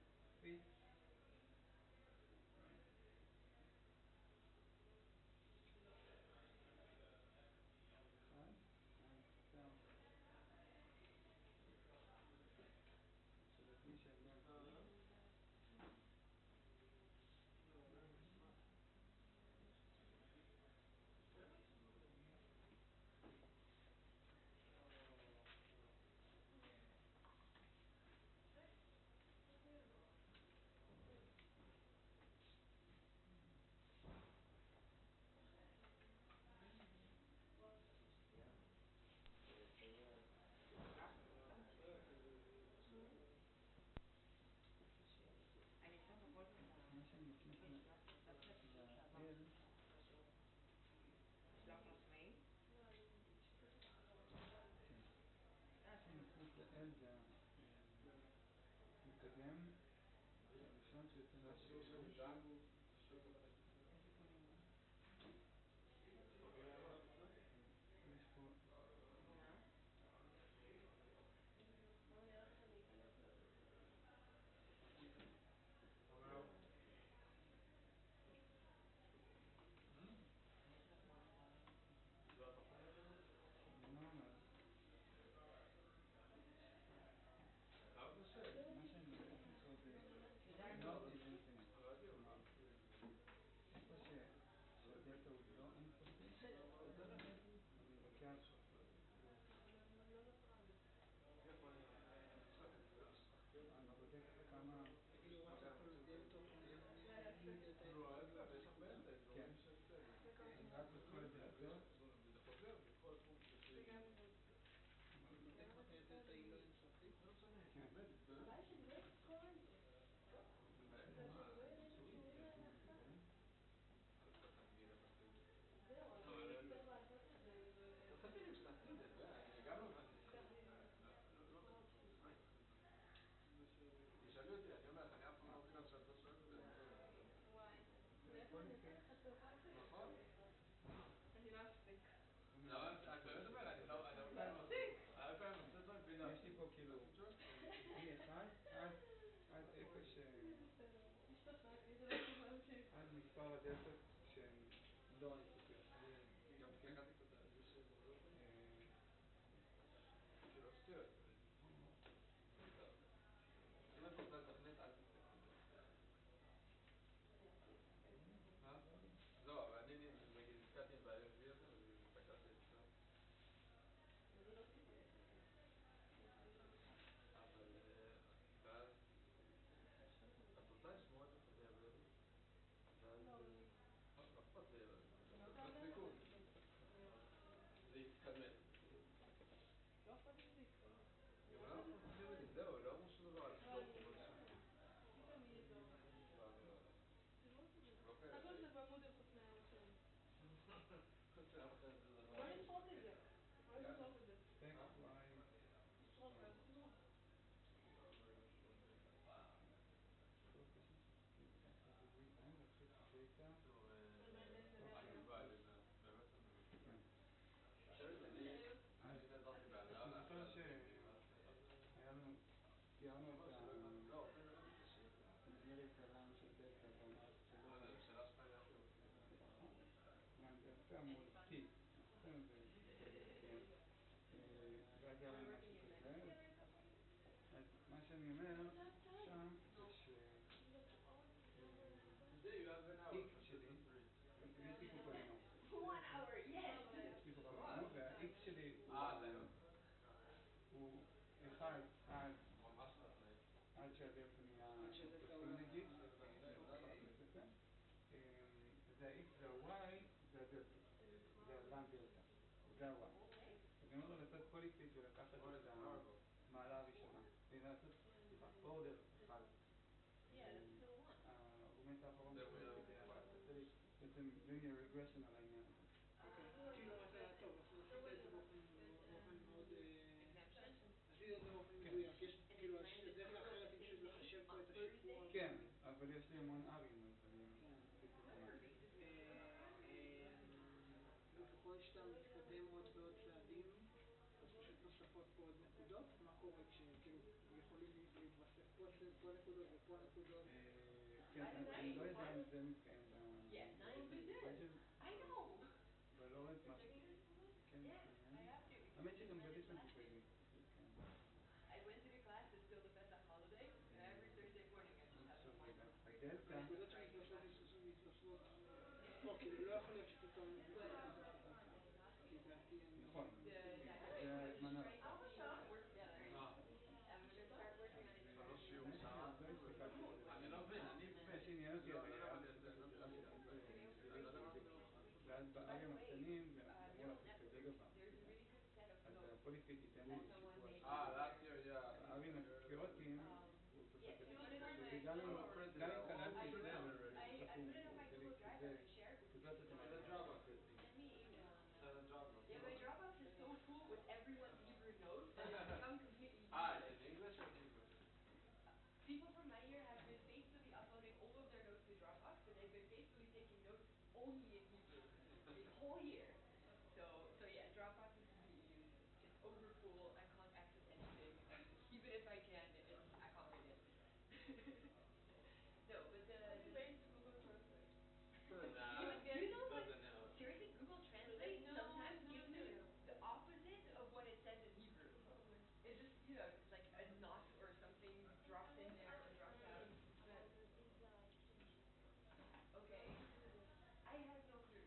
פיט.
אני אצטרך בכל זאת לעשות את החישוב שעבר בשיעור. בשלב משמעי?
ל-L זה המקדם הראשון שיוצא מהשיעור של דן. יש פה מה שאני מנסה פה זה not is infinite.
הבעיה שאני לא אזכור את זה. בגלל שלא ידעתי שהוא עולה על האחת. זהו, אז אני אצטרך לעשות את זה.
תשאלי אותי, אני אומר לך, אני אף פעם לא מבין לך שאת לא שואלת אותי, אני לא יודע.
וואי, מאיפה אני אעשה לך טובה כזאת?
נכון.
אני לא אפסיק.
לא, אני באמת אומר, אני לא
להפסיק!
הרבה פעמים עושה דברים בלי להפסיק.
יש לי פה כאילו מ-1 עד 0
השתכנעתי, זה לא יכול להמשיך.
עד מספר הדלתות שהן לא אינסופיות.
גם הסתכלתי קצת על זה שמודות כאילו שטויות. אם את רוצה לתכנת, אל תסתכלי. לא, אבל אני נגיד הסתכלתי עם בעלי מביא הזה, והסתכלתי את זה.
אני לא סיפרתי.
אבל ואז את רוצה לשמור את זה כזה הרבה? ואז לא אכפת לי, זה מיקוד. זה יתקלט.
לא אכפת לי שזה יתקלט.
גם לא אכפת לי, זהו, לא אמרו שום דבר על סטופ או משהו.
פתאום יהיה טוב.
לא כאלה.
אגב זה בעמוד עם חוץ מהערות שלנו.
זה
בוא נפרוט את זה. בוא נפרוט את זה.
אני זוכר שהיה לנו, ציירנו את נדמה לי את העולם של דלתא במערכת שלו. זה אמור להספיק. ואז היה לנו משהו כזה. אז מה שאני אומר שם זה ש-X שלי, יש לי פה פולינום. יש לי פה פולינום, וה-X שלי הוא 1 עד שהדלתא נהיה פלוסים נגיד, זה ה-X וה-Y זה הדלתא, זה הלן דלתא, זה ה-Y. אז אני אומר לו לעשות פוליפיט ולקחת את המעלה הראשונה, לעשות אורדר 1. הארגומנט האחרון זה בעצם linear regression על העניין הזה.
כאילו אתה טוב, אנחנו עשית את זה באופן מאוד עשית את זה באופן מדויק, יש כאילו דרך אחרת עם שזה לחשב פה את השיפור.
כן, אבל יש לי המון ארים, אז אני
וככל שאתה מתקדם עוד ועוד צעדים, אז פשוט נוספות פה עוד נקודות, מה קורה כשכאילו יכולים להתווסף פה נקודות ופה נקודות?
כן, אני לא יודע אם זה מתקיים אבל לא רואה את מה שכן מתקיים. האמת שגם בדיסנט מתקיים.
I went to the class, it's still the Pesach holiday, and every Thursday morning I just have to find something crazy.
הנקודות שמתווספות, כאילו לא יכול להיות שפתאום כי דעתי אני...
נכון, זה הזמן הרב.
I'm going to start working on it.
לא שיעור שעה. אני לא מבין, אני
יש עניין אותי ואז בארים הקטנים זה אמור לעשות כזה גבה. אז הפוליפיט ייתן לי שיפוע. הארים הספירוטיים הוא תוספת וגם אם קלטתי את זה וזאת את
Yeah, my Dropbox is so full with everyone's Hebrew notes that it's become completely
in English or Hebrew?
People from my year have been faithfully uploading all of their notes to Dropbox, and they've been faithfully taking notes only in Hebrew the whole year. So yeah, Dropbox is completely useless. It's over full. I can't access anything, and even if I can, I can't read it. No, but
Google Translate.
You know what? Seriously, Google Translate sometimes gives me the opposite of what it says in Hebrew. It just, it's like a knot or something drops in there or drops out. Okay. I have no clue.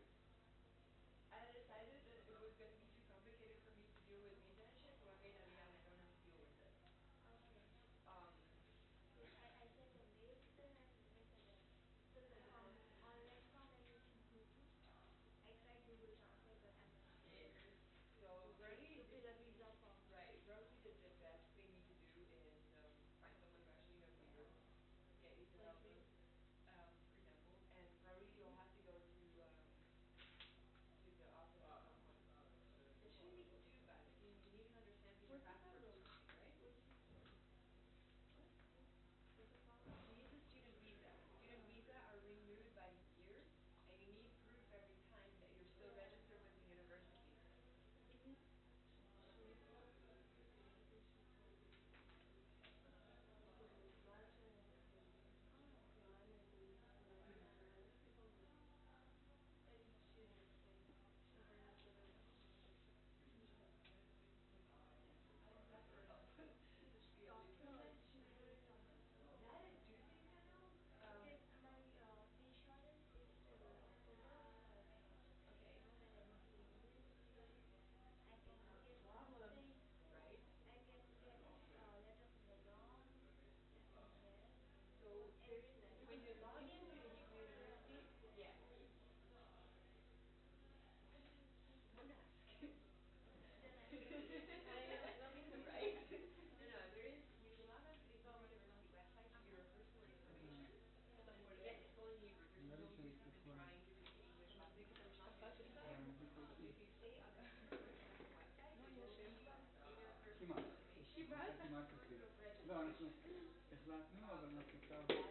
אוטומטית. לא, אנחנו החלטנו, אבל אנחנו עכשיו מאשרים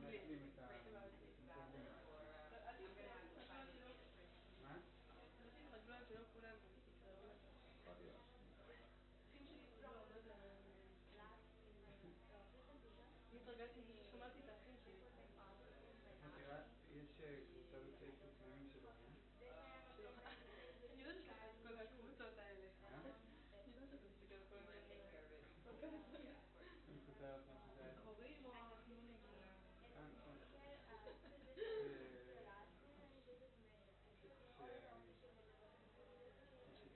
את מתרגלים את עצמם.
I'm gonna have to find an answer.
מה?
אנשים התרגלו על שלא כולם יקראו לך.
יכול להיות.
אחים שלי התרגלו הרבה יותר ממני. אני התרגלתי מזה ששמעתי את האחים שלי.
את מכירה, יש קבוצה בפייסבוק שנעים של הורים.
אני יודעת שאתה את כל הקבוצות האלה. אני יודעת שאתה מסתכל על כל
You wanna take
הקבוצות
care of
האלה.
it?
כל כך מצוין.
Yeah, of course.
אני כותב לכם שזה היה...
ההורים או החנונים?
נכון.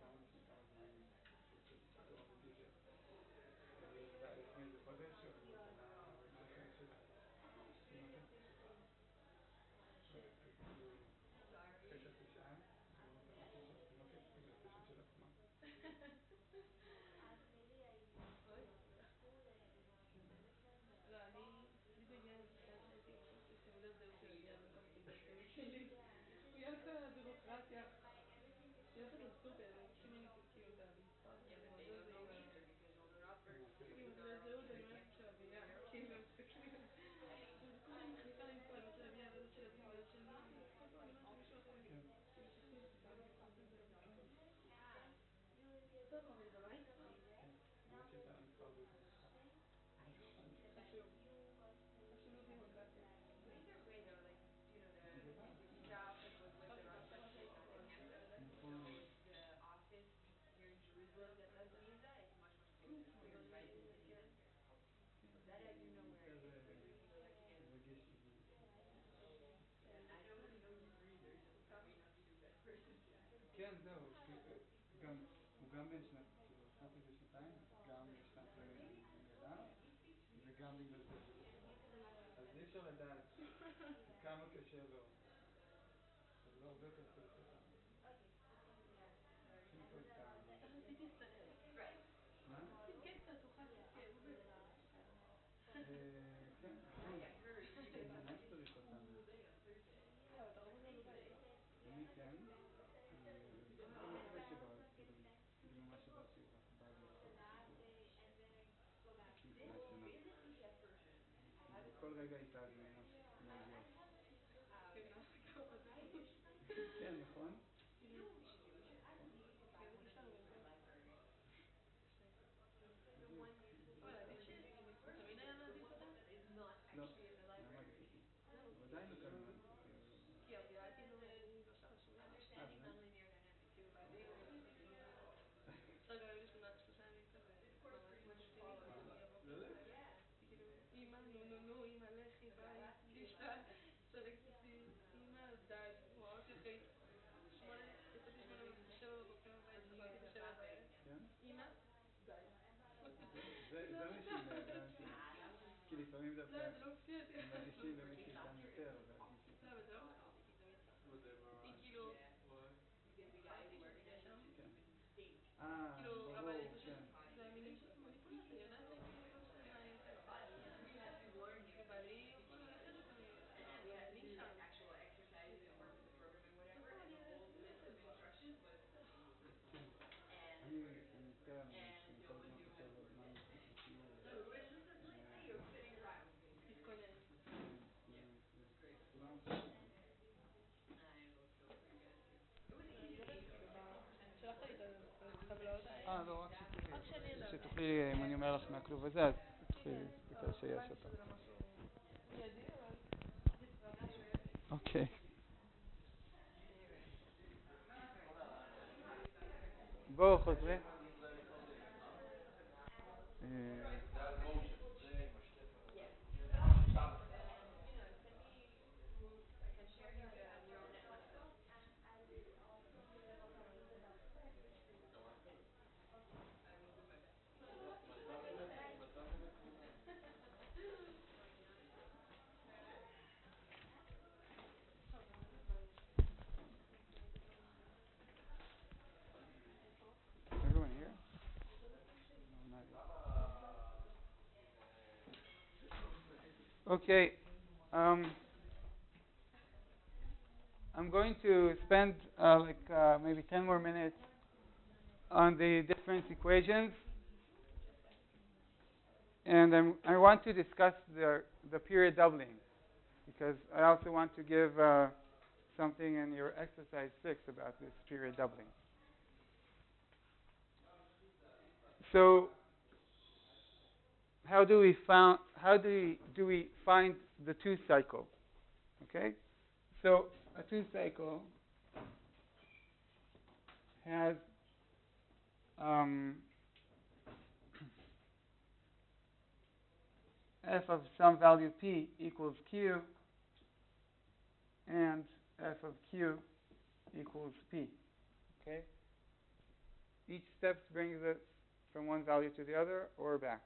לפני כמה זמן שהוצאתי ספר בטיזר. לפני איזה חודש, הוא קנה ספר של תינוקת. כאילו, פשע תשעה, תינוקת, כאילו הפשע של עצמה.
לא, אני בעניין הזה שהייתי רוצה שתעודת זהות שלי יגיע במקום תעודת זהות שלי. בגלל כל הבירוקרטיה. אני הולכת לסופר, אנשים לא מתעסקים איתה במספר.
Yeah, but they don't know either because all the robbers
עם תעודת זהות אני אומרת של אביה, כאילו, מסתכלים. זה כל אני מחליפה להם פה, אני אומרת של אביה, וזה של אביה, וזה של מי. כל פעם אני אומרת שמישהו אחר. כאילו, תכניס את זה, אני אכניס את זה למקום. אתה יכול להיות בבית?
למרות שאתה מספר באיזה
חשוב. חשוב בירוקרטיה.
But either way though, like you know the office was with the Rochester, not the campus. So the office here in Jerusalem that does the visa, it's much closer to your site in the city center. So that I do know where it is. Like there's people that can.
רגיש לזה.
And I don't really know Hebrew either, so that may not be the best person to ask.
כן, זהו, הוא גם בן שנתיים, כאילו, עשיתי את זה שנתיים, גם שנת לידה, וגם בגלל זה. אז אי אפשר לדעת כמה קשה לו, אבל לא הרבה יותר קשה לו. צריכים פה את ה...
איך עשיתי סטרל?
מה?
תתקן קצת, תוכל תתקן.
כן.
I heard you guys have
ממש
like
צריך
a
אותם.
cool day on Thursday.
לא, אתה רוב הזמן בבית.
אני כן. אני מקווה שבא, כאילו ממש שבת שבא לי לעשות את זה.
This in the CCF version, I have
כל רגע איתה זה ממש מרגיש. כן, נכון?
You know what we should do? We should ask Ziggy to buy one of these for the library.
אבל עדיף שלי, הוא תמיד היה מעדיף אותה?
That is not
לא,
actually in the
לא
library.
מעדיף אותי. הוא עדיין לא כאן מעדיף אותי.
כי אביה כאילו לא שומע.
Understanding nonlinear dynamics.
כאילו בעדי הוא אפשר גם היו שלושה ימים כזה ממש מגזימים כזה בבוקר. כאילו אמא, נו, אמא לכי, ביי, תשתה, צודקת אותי, אמא, די, רואה אותי אחרי יצאתי 7 בבוקר בבית, חזרתי ב7 בערב. אמא, די.
זה אנשים, כי לפעמים זה
לא, זה לא מפתיע אותי.
הם מרגישים למישהי איתם יותר,
לא, אבל זה לא מפתיע אותי, כי תמיד ככה. היא כאילו...
Because the guy is learning it to keep it in stage.
כאילו, אבל היא פשוט... זה מניפולציה, אני יודעת שכאילו לא משנה מה היא עושה.
We have to learn him.
אבל היא יכול ללכת לפעמים.
And we had to do like actual exercises and work with the program and whatever. And the whole list of instructions was and
אני כל הזמן חושב על מה אני עשיתי בשיעור.
so it was just a nice video sitting around basically.
תתכונן.
Great.
כולם עושים.
I hope so for you guys too. It was easy to make.
שלחת לי את הטבלאות.
לא, רק שתוכלי, אם אני אומר לך מהכלוב הזה, אז תוכלי להסתכל שיש אותה. אוקיי. בואו חוזרים.
Yes. And you know, send me. I can share you the neural network stuff. I will do my best.
Everyone here? No, not yet. Okay. I'm going to spend maybe 10 more minutes on the difference equations. And I want to discuss the period doubling, because I also want to give something in your exercise 6 about this period doubling. So how do we find the 2 cycle? Okay, so a 2 cycle has f of some value p equals q, and f of q equals p. Okay, each step brings it from one value to the other or back.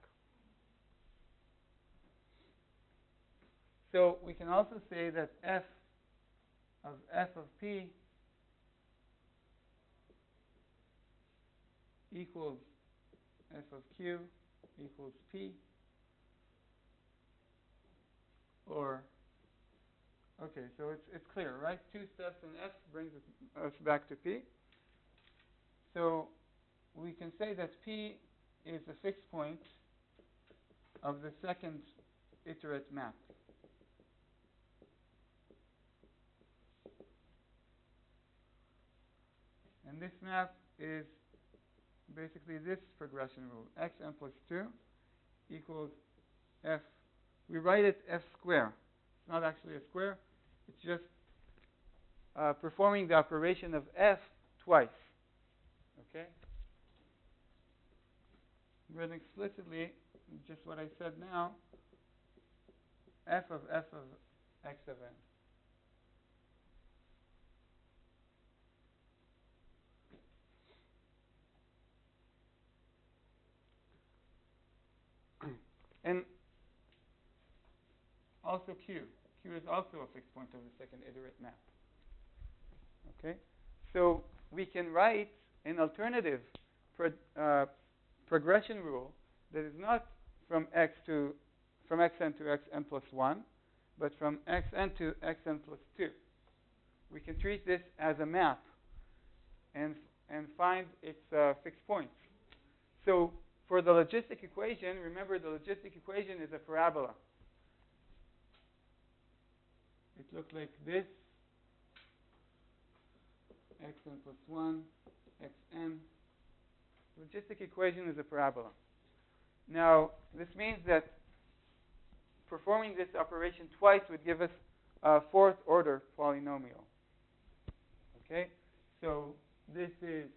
So we can also say that f of p equals f of q equals p, or, okay, so it's clear, right? 2 steps in f brings us back to p. So we can say that p is a fixed point of the second iterate map. And this map is basically this progression rule, xn plus 2 equals f. We write it f square. It's not actually a square. It's just performing the operation of f twice. Okay? Written explicitly, just what I said now, f of x of n. And also q. Q is also a fixed point of the second iterate map. Okay? So we can write an alternative progression rule that is not from xn to xn plus 1, but from xn to xn plus 2. We can treat this as a map and find its fixed points. So for the logistic equation, remember the logistic equation is a parabola. It looks like this: xn plus 1, xn. Logistic equation is a parabola. Now, this means that performing this operation twice would give us a 4th order polynomial. Okay? So this is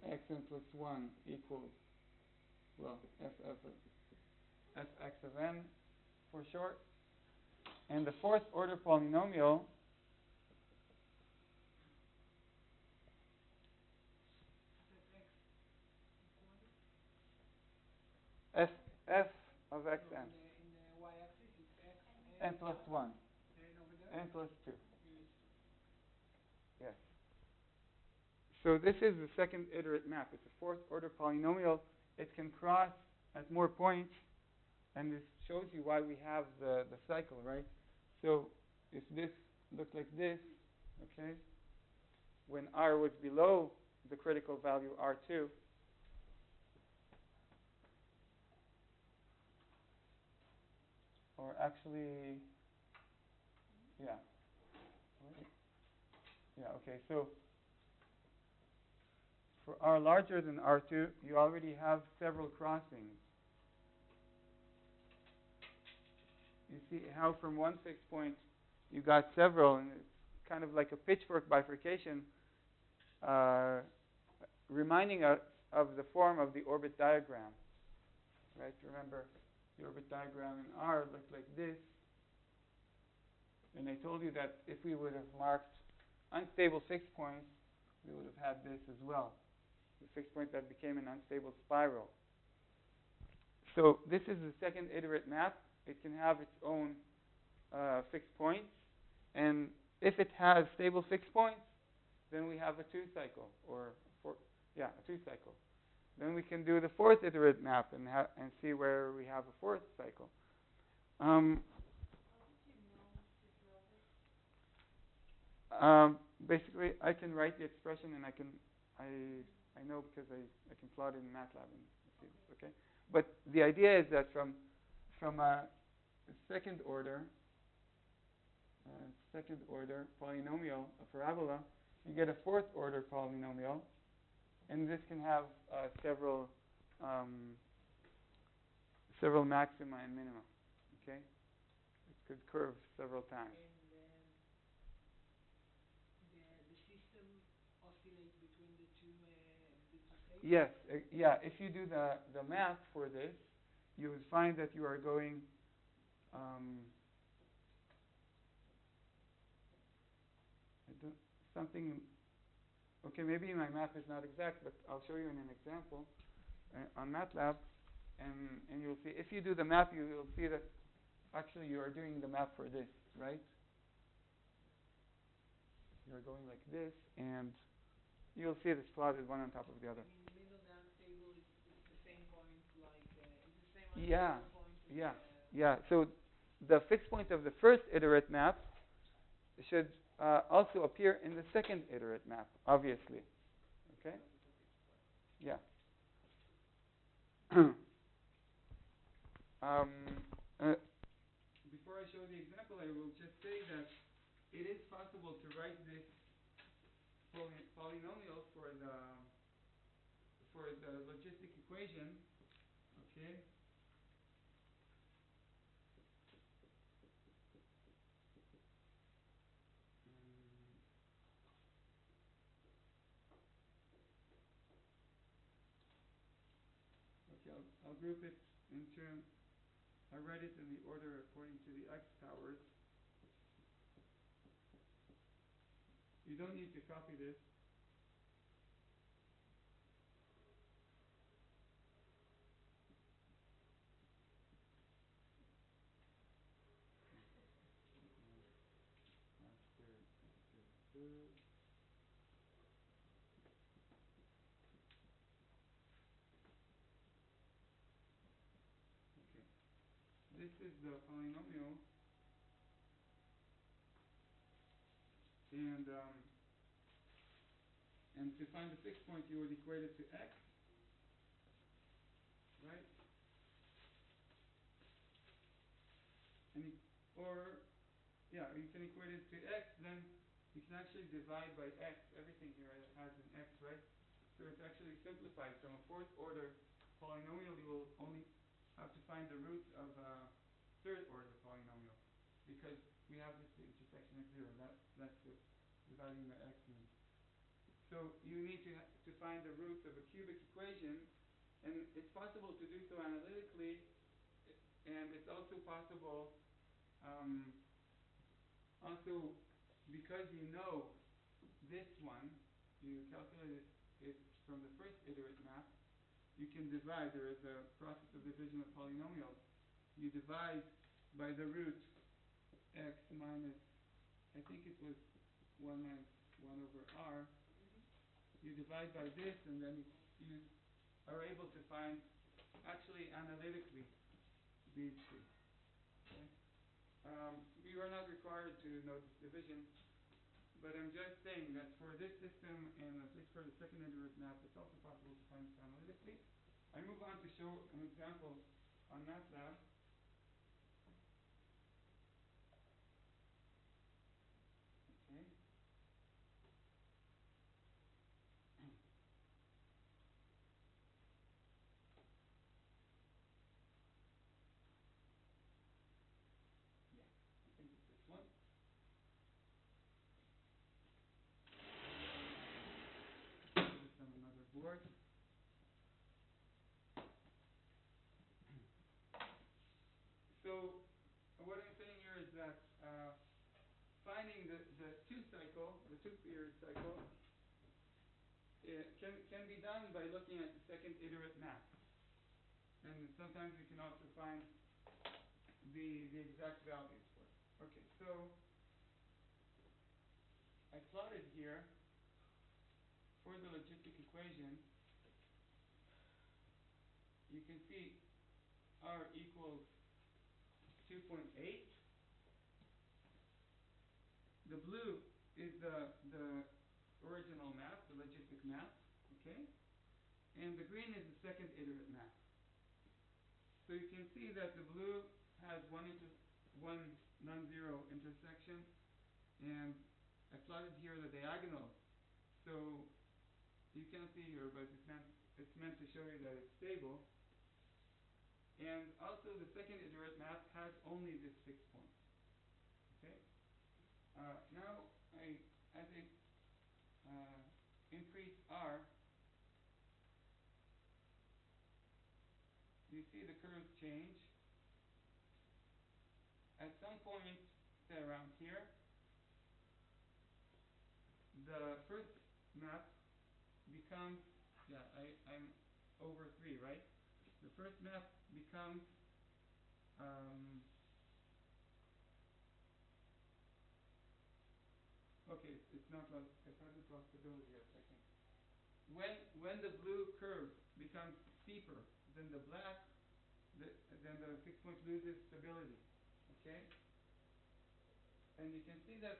xn plus 1 equals, well, fx of n for short. And the 4th order polynomial f of xn.
In the y-axis, it's x
n plus 1.
and over there,
N plus 2.
is
Yes. So this is the second iterate map. It's a 4th order polynomial. It can cross at more points, and this shows you why we have the cycle, right? So if this looked like this, okay, when r was below the critical value r2, or actually, yeah. Yeah, okay, so for r larger than r2, you already have several crossings. You see how from one fixed point you got several, and it's kind of like a pitchfork bifurcation, reminding us of the form of the orbit diagram. Right? Remember, the orbit diagram in R looked like this. And I told you that if we would have marked unstable fixed points, we would have had this as well. The fixed point that became an unstable spiral. So this is the second iterate map. It can have its own fixed points. And if it has stable fixed points, then we have a 2 cycle, or a 2 cycle. Then we can do the 4th iterate map and see where we have a 4th cycle. Basically, I can write the expression, and I know because I can plot it in MATLAB and see this. Okay, but the idea is that from a second order polynomial, a parabola, you get a fourth order polynomial, and this can have several maxima and minima. Okay, it could curve several times.
And the system oscillates between the two states?
Yes, yeah. If you do the math for this, you would find that you are going something. Okay, maybe my math is not exact, but I'll show you in an example on MATLAB, and you'll see. If you do the math, you'll see that actually you are doing the math for this, right? You're going like this, and you'll see this plotted one on top of the other.
In the middle down table, it's the same point, like it's the same
Yeah,
point.
yeah. So the fixed point of the first iterate map should also appear in the second iterate map, obviously. Okay? Yeah. um, Before I show the example, I will just say that it is possible to write this polynomial for the logistic equation. Okay. Okay, I'll group it into. I write it in the order according to the x powers. You don't need to copy this. Okay, this is the polynomial, and to find the fixed point, you would equate it to x, right? You can equate it to x, then you can actually divide by x. Everything here has an x, right? So it's actually simplified. From a fourth order polynomial, you will only have to find the root of a third order polynomial, because we have this intersection at 0. That's what dividing by x means. So you need to find the root of a cubic equation, and it's possible to do so analytically, and it's also possible also because you know this one, you calculated it from the first iterate map, you can divide. There is a process of division of polynomials. You divide by the root x minus, I think it was 1 minus 1 over r. You divide by this, and then you are able to find, actually analytically, these two. Okay? You are not required to know this division, but I'm just saying that for this system, and at least for the second iterate map, it's also possible to find this analytically. I move on to show an example on MATLAB. Okay. Yeah, I think it's this one. Put this on another board. So what I'm saying here is that finding the two-period cycle, can be done by looking at the second iterate map. And sometimes we can also find the exact values for it. Okay, so I plotted here for the logistic equation. You can see r equals 2.8. The blue is the original map, the logistic map, okay? And the green is the second iterate map. So you can see that the blue has one non-zero intersection, and I plotted here the diagonal. So you can't see here, but it's meant to show you that it's stable. And also the second iterate map has only this 6 points. Okay. Now as I increase R, you see the curves change. At some point, say around here, the first map becomes, I'm over 3, right? The first map becomes okay, it's not lost, it hasn't lost stability yet, I think. When the blue curve becomes steeper than the black, then the 6 point loses stability. Okay? And you can see that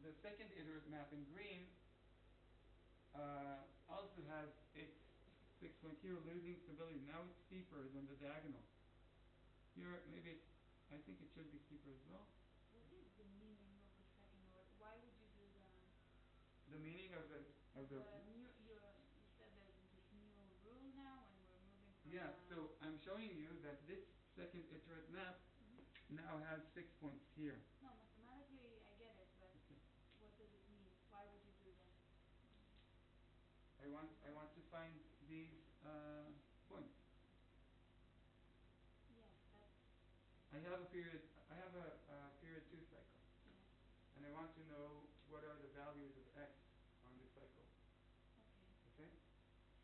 the second iterate map in green also has its 6 point here losing stability. Now it's steeper than the diagonal. Here, maybe I think it should be steeper as well.
What is the meaning of the second order? Why would you do that?
The meaning of the
new you said there's this new rule now when we're moving from
so I'm showing you that this second iterate map now has 6 points here.
No, mathematically I get it, but
Okay.
what does it mean? Why would you do that?
I want to find these points.
Yes, that's
I have a period 2 cycle.
yes.
And I want to know what are the values of x on this cycle.
Okay.
Okay?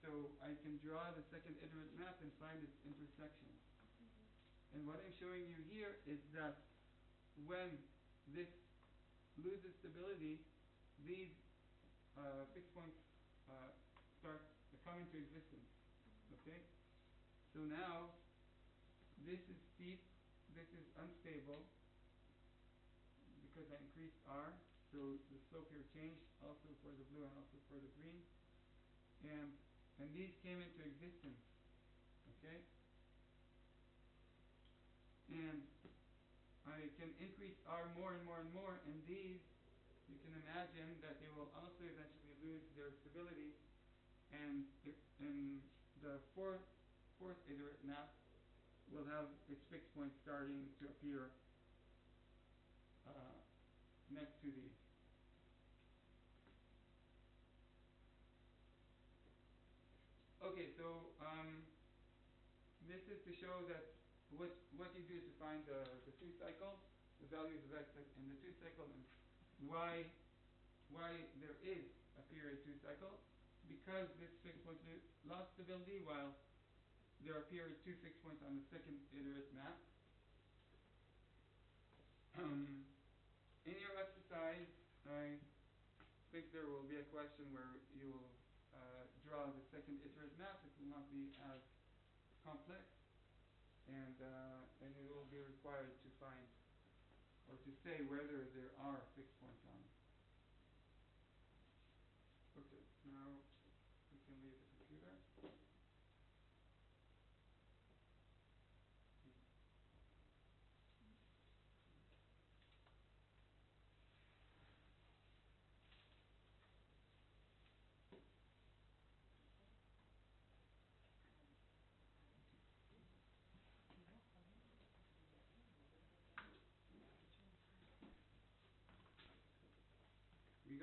So I can draw the second iterate map and find its intersection. And what I'm showing you here is that when this loses stability, these 6 points come into existence. Okay? So now this is steep, this is unstable because I increased R, so the slope here changed also for the blue and also for the green. And these came into existence. Okay? And I can increase R more and more and more, and these, you can imagine that they will also eventually lose their stability, and the fourth iterate map will have its fixed points starting to appear next to these. Okay, so this is to show that what you do to find the 2 cycle, the values of x in the 2 cycle, and why there is a period 2 cycle, because this fixed point lost stability while there appeared 2 fixed points on the second iterate map. In your exercise, I think there will be a question where you will draw the second iterate map. It will not be as complex, and it will be required to find or to say whether there are fixed points on it. Okay, now we can leave the computer.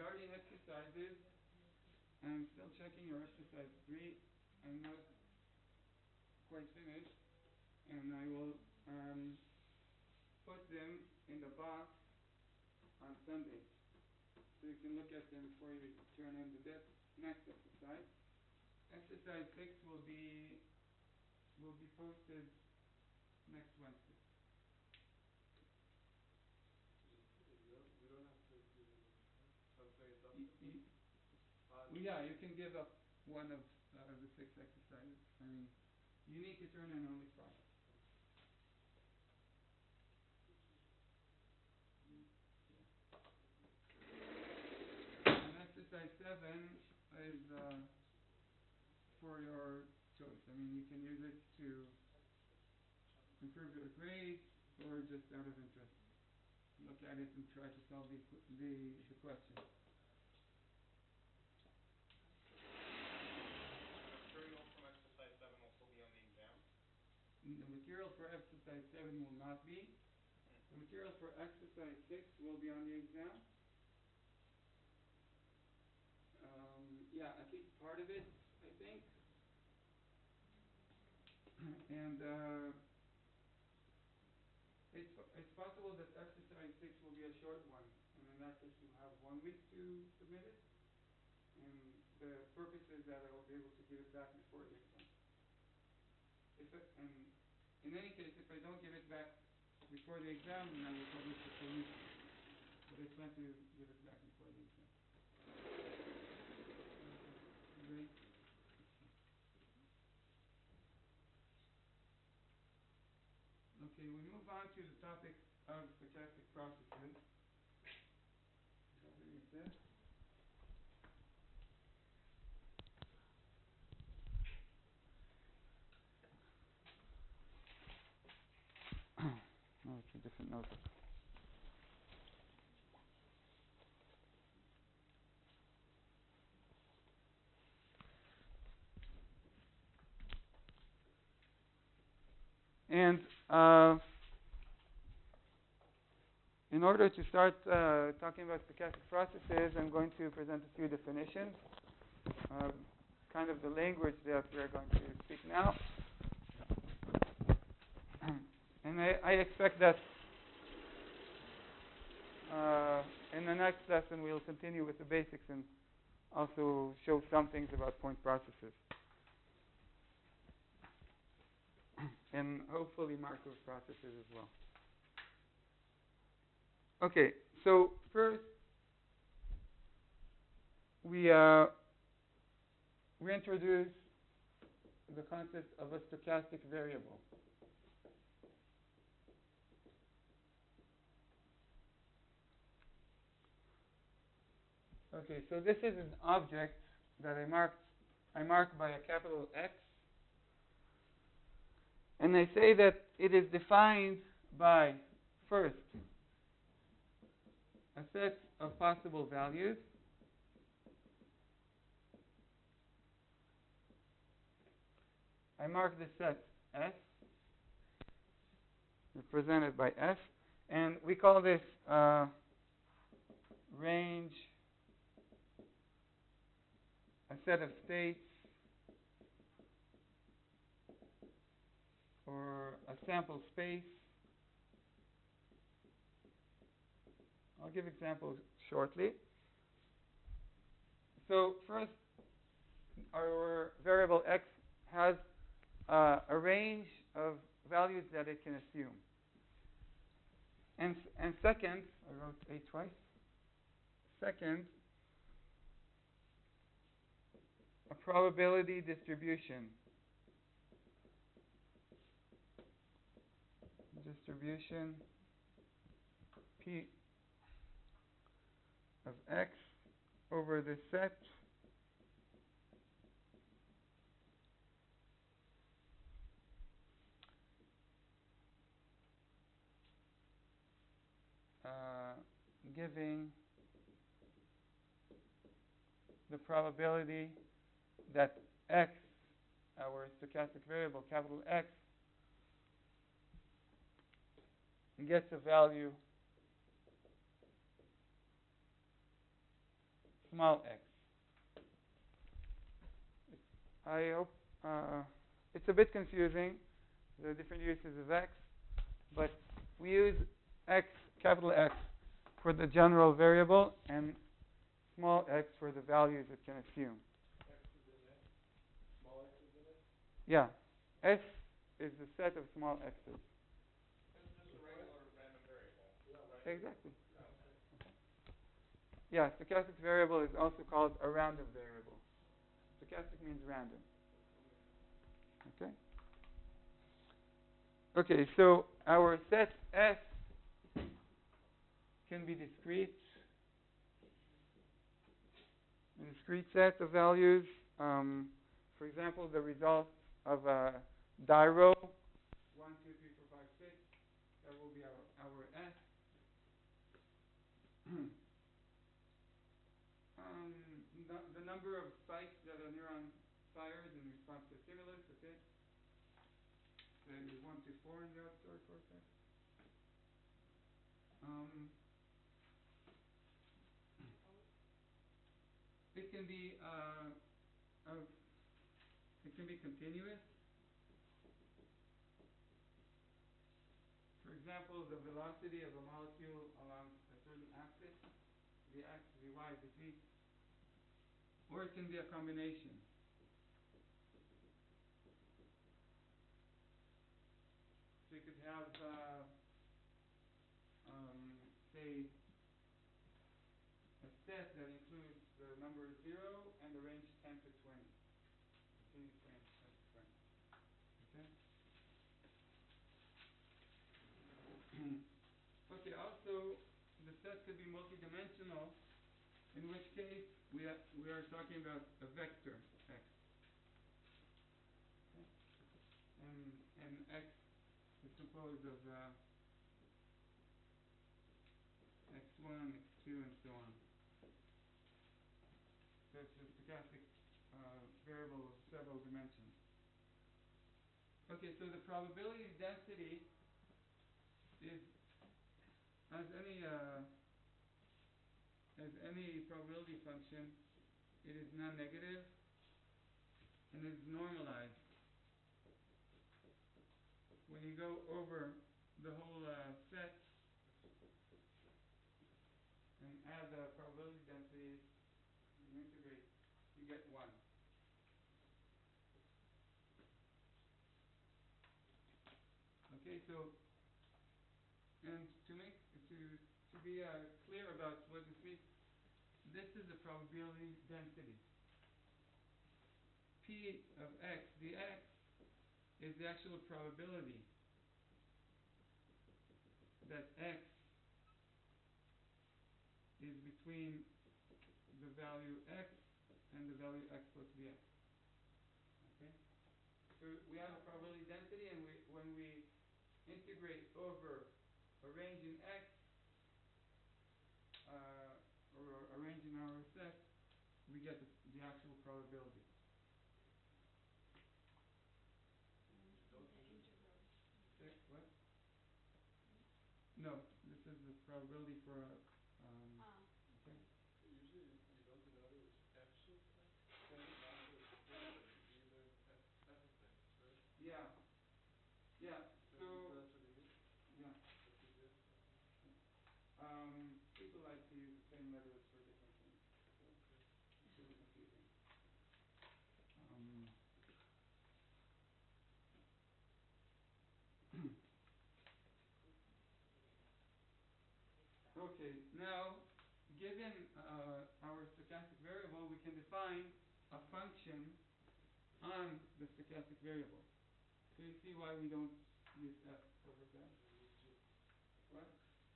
Regarding exercises, I'm still checking your exercise 3. I'm not quite finished, and I will put them in the box on Sunday, so you can look at them before you turn in the next exercise. Exercise 6 will be posted next Wednesday.
We don't have to do calculate adjustment.
You can give up one of the 6 exercises. I mean, you need to turn in only 5. And exercise 7 is for your choice. I mean, you can use it to curve your grades, or just out of interest? Look at it and try to solve the question.
The material from exercise 7 will still be on the exam?
The material for exercise 7 will not be. The material for exercise 6 will be on the exam. Yeah, at least part of it, I think. And it's possible that exercise 6 will be a short one, and in that case you'll have 1 week to submit it. And the purpose is that I will be able to give it back before the exam. And in any case, if I don't give it back before the exam, then I will publish the solution. But I plan to give it back before the exam. Great. Okay, we move on to the topic of stochastic processes. Oh, it's a different notebook. And in order to start talking about stochastic processes, I'm going to present a few definitions, kind of the language that we're going to speak now. And I expect that in the next lesson we'll continue with the basics and also show some things about point processes. And hopefully Markov processes as well. Okay, so first we introduce the concept of a stochastic variable. Okay, so this is an object that I mark by a capital X. And I say that it is defined by, first, a set of possible values. I mark the set S, represented by S, and we call this range a set of states or a sample space. I'll give examples shortly. So first, our variable X has a range of values that it can assume. And second, I wrote A twice. Second, a probability distribution. Distribution P of X over the set giving the probability that X, our stochastic variable, capital X, gets a value small x. I hope it's a bit confusing, the different uses of X, but we use X, capital X, for the general variable and small x for the values it can assume.
X is in S, small x is in S?
Yeah. S is the set of small x's.
This is just a regular random variable.
Yeah, right.
Exactly.
Yeah, okay.
Yeah, stochastic variable is also called a random variable. Stochastic means random. Okay? Okay, so our set S can be discrete. A discrete set of values. For example, the result of a die row, 1, 2, 3, 4, 5, will be our S. The number of spikes that a neuron fires in response to stimulus, okay? So 1 to 4 in the auditory cortex. It can be continuous. For example, the velocity of a molecule along a certain axis, the X, the Y, the Z, or it can be a combination. So you could have, say, a set that includes the number 0 and the range 10 to 20. Continuous range 10 to 20. Okay? Okay, also, the set could be multidimensional, in which case we are talking about a vector, X. Okay? And X is composed of x1, x2, and so on. So it's a stochastic variable of several dimensions. Okay, so the probability density is, as any probability function, it is non-negative and is normalized. When you go over the whole set and add the probability densities, you integrate, you get 1. Okay, so, and to be clear about what this means, this is the probability density. P of x dx is the actual probability that x is between the value x and the value x plus dx. Okay? So we have a probability density, and when we integrate over a range in x, or a range in our set, we get the actual probability. Okay, what? No, this is the probability for okay.
Usually you don't denote it with f sub x, then lambda is full, but you leave f of x, right?
Yeah. Yeah. So
that's what you mean?
Yeah.
That's the idea? Okay.
People like to use the same letters for different things. So
okay.
It's a bit confusing. Okay, now, given our stochastic variable, we can define a function on the stochastic variable. So you see why we don't use f over that? What?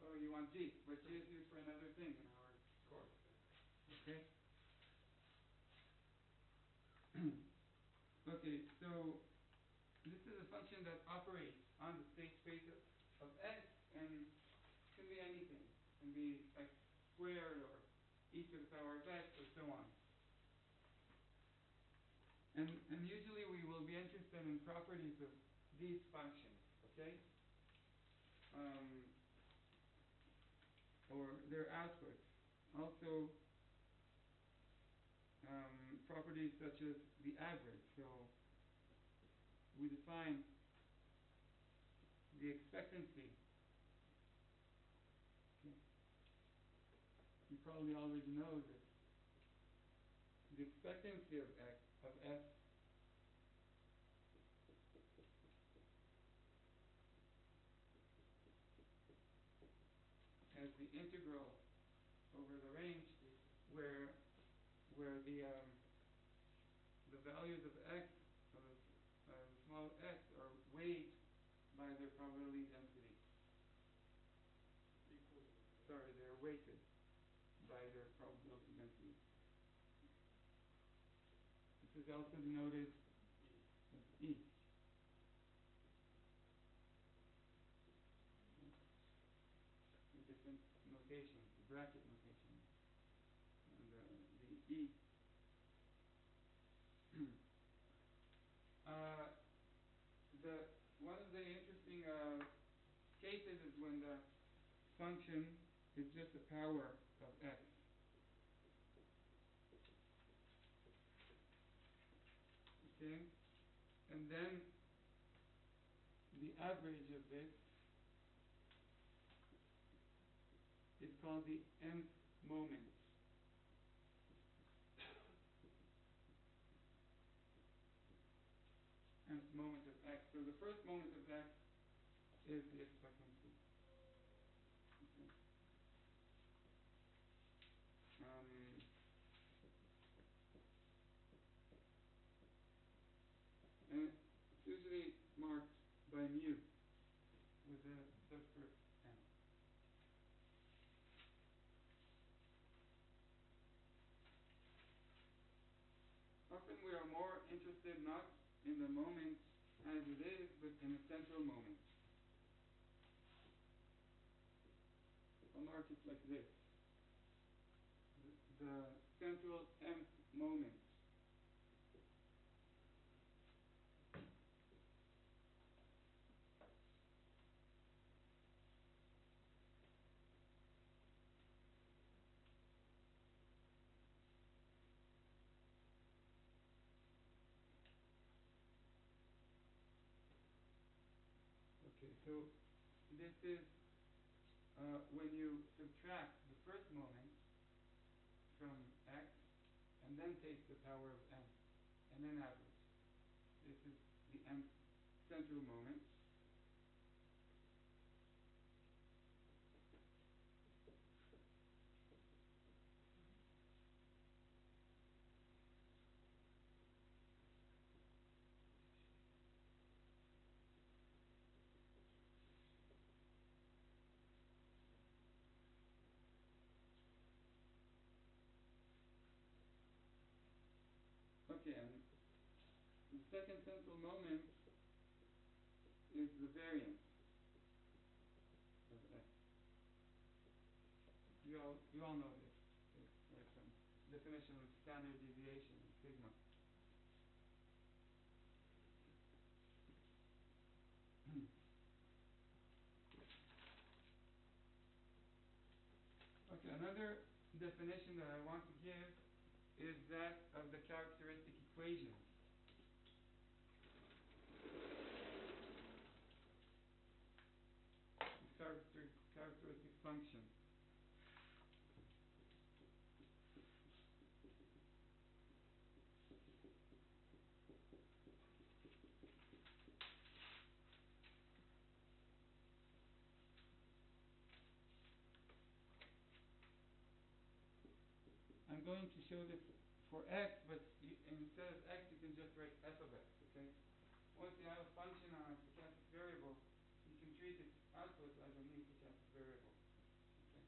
Oh, you want g, but g is used for another thing in our course. Okay? Okay, so this is a function that operates on the state space of x, and can be anything. It can be x squared or e to the power of x or so on. And usually we will be interested in properties of these functions, okay? Or their outputs. Also, properties such as the average. So we define the expectancy. Okay. You probably already know that the expectancy of x of f as the integral over the range where the values of x of small x are weighed by their probability density. Sorry, they're weighted by their probability density. This is also denoted as E. notations, the bracket notation, and the E. uh, one of the interesting cases is when the function is just the power of x. Okay? And then the average of this is called the nth moment. Nth moment of x. So the first moment of x is the expectancy. Okay. And it's usually marked by mu with a subscript n. Often we are more interested not in the moment as it is, but in a central moment. I'll mark it like this. The central nth moment. Okay, so this is when you subtract the first moment from x and then take the power of n and then average. This is the nth central moment. Okay, and the second central moment is the variance of x. You all know this. It's like some definition of standard deviation, sigma. Okay, another definition that I want to give is that of the characteristic equation. Characteristic function. I'm going to show this for x, but instead of x, you can just write f of x, okay? Once you have a function on a stochastic variable, you can treat its output as a new stochastic variable, okay?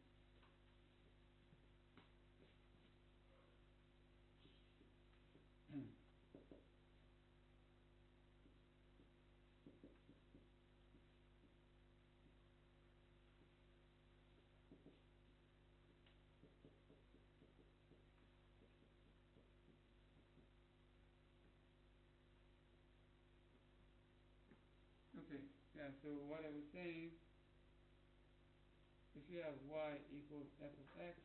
Okay, yeah, so what I was saying, if you have y equals f of x,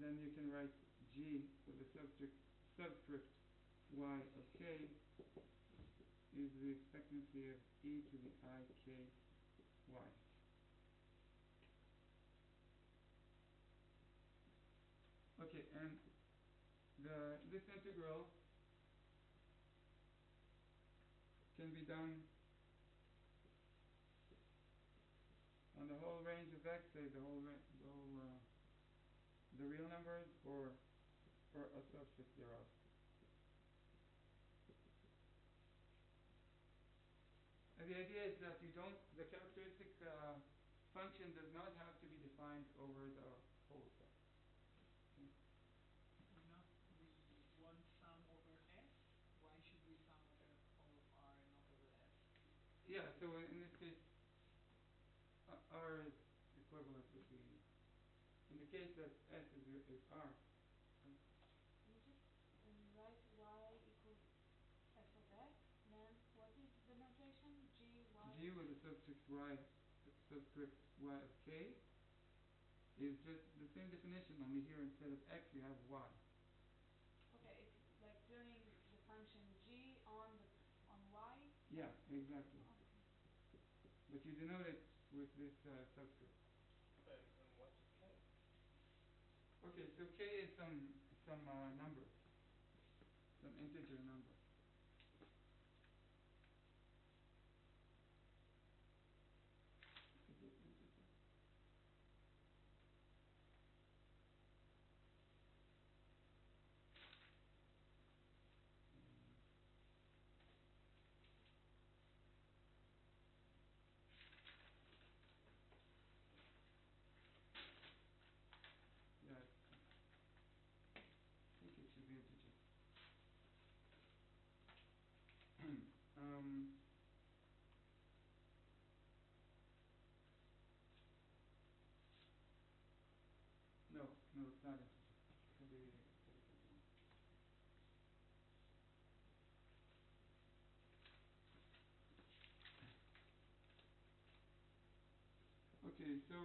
then you can write g with the subscript y of k is the expectancy of e to the I k y. Okay, and this integral can be done on the whole range of x, say the real numbers, or a subscript thereof. And the idea is that the characteristic function does not have to be defined over the whole set. Okay?
We want sum over S. Why should we sum over R and not over S?
Yes, So in this case, R is equivalent would be, in the case that S is R.
You just write y equals f of x, then what is the notation? G, y?
G with a subscript y of k is just the same definition, only here instead of x you have y.
Okay, it's like doing the function g on y?
Yeah, exactly.
Okay.
But you denote it with this subscript.
And what's K?
Okay, so k is some number, some integer number. Is it integer? Yeah, I think it should be integer. um, no, it's not integer. It can be something. Okay, so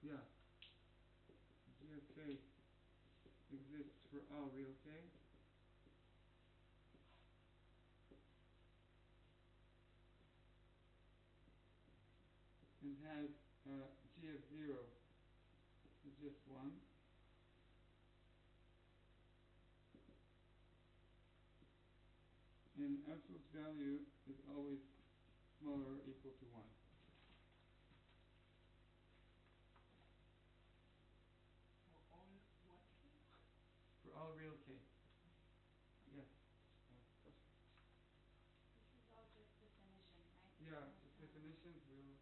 yeah, g of k exists for all real k. And has g of 0 is just 1. And absolute value is always smaller or equal to 1.
For all what k?
For all real k. Yes.
This is all just definition, right?
Yeah,
Not,
just definitions, we'll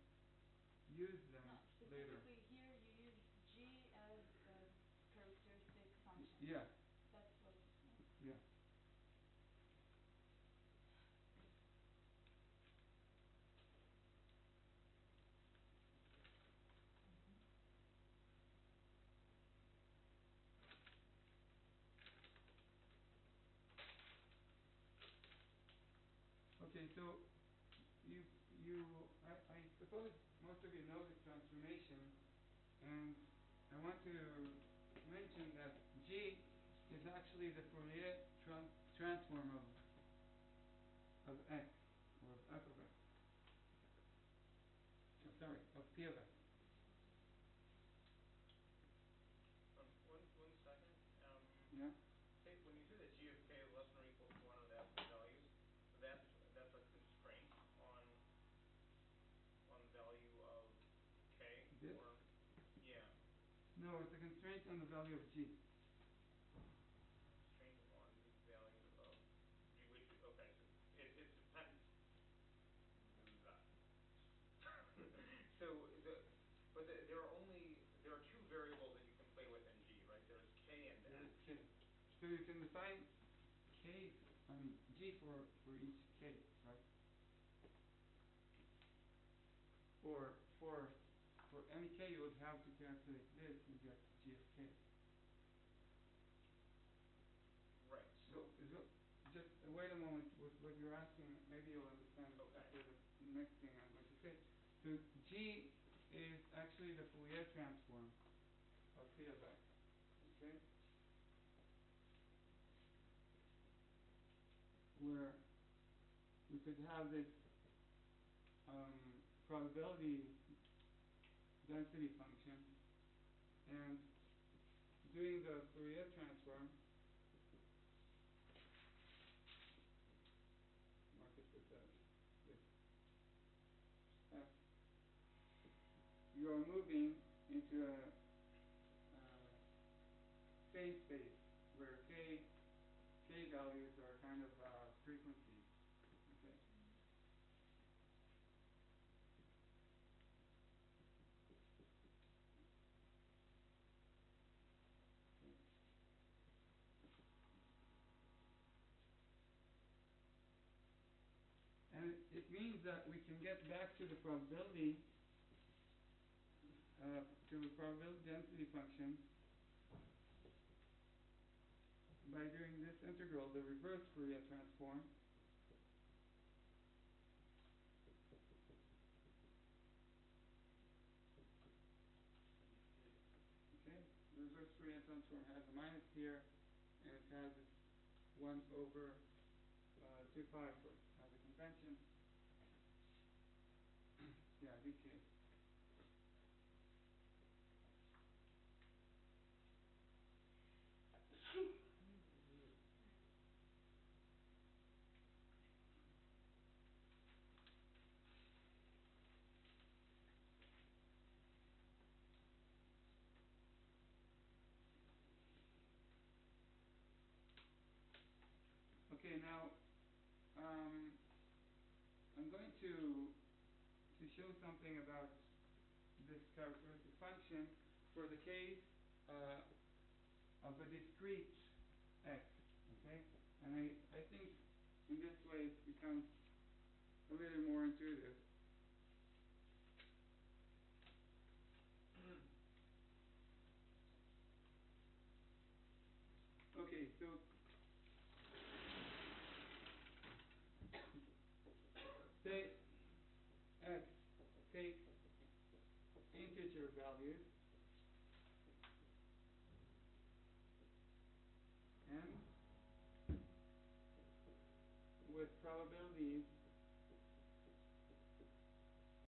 use them
no,
later.
specifically here you use g as the characteristic function.
Yeah,
That's what it is.
yeah. Okay, so I suppose most of you know this transformation, and I want to mention that G is actually the Fourier transform of x, or of f of x. Oh, sorry, of p of x.
One second.
Yeah?
Say when you say that g of k is less than or equal to 1 of the absolute values, that's a constraint on the value of k,
This?
or yeah,
No, it's a constraint on the value of G.
constraint on the value of g, which okay, so it depends. So there are two variables that you can play with in G, right? There's k and
There
x.
is K. So you can define G for each K, right? Or for any K you would have to calculate this and get G of K.
Right. So
just wait a moment with what you're asking, maybe you'll understand
okay.
after the next thing I'm going to say. So G is actually the Fourier transform of P of x. Okay? Where we could have this probability density function, and doing the Fourier transform, mark it with this F, you are moving into a phase space where k values are kind of frequencies. Okay. means that we can get back to the probability density function by doing this integral, the reverse Fourier transform. Okay, the reverse Fourier transform has a minus here, and it has this 1 over 2 pi for as a convention. Yeah, dk. Okay, now I'm going to show something about this characteristic function for the case of a discrete x. Okay, and I think in this way it becomes a little more intuitive. Okay, so say x takes integer values n with probabilities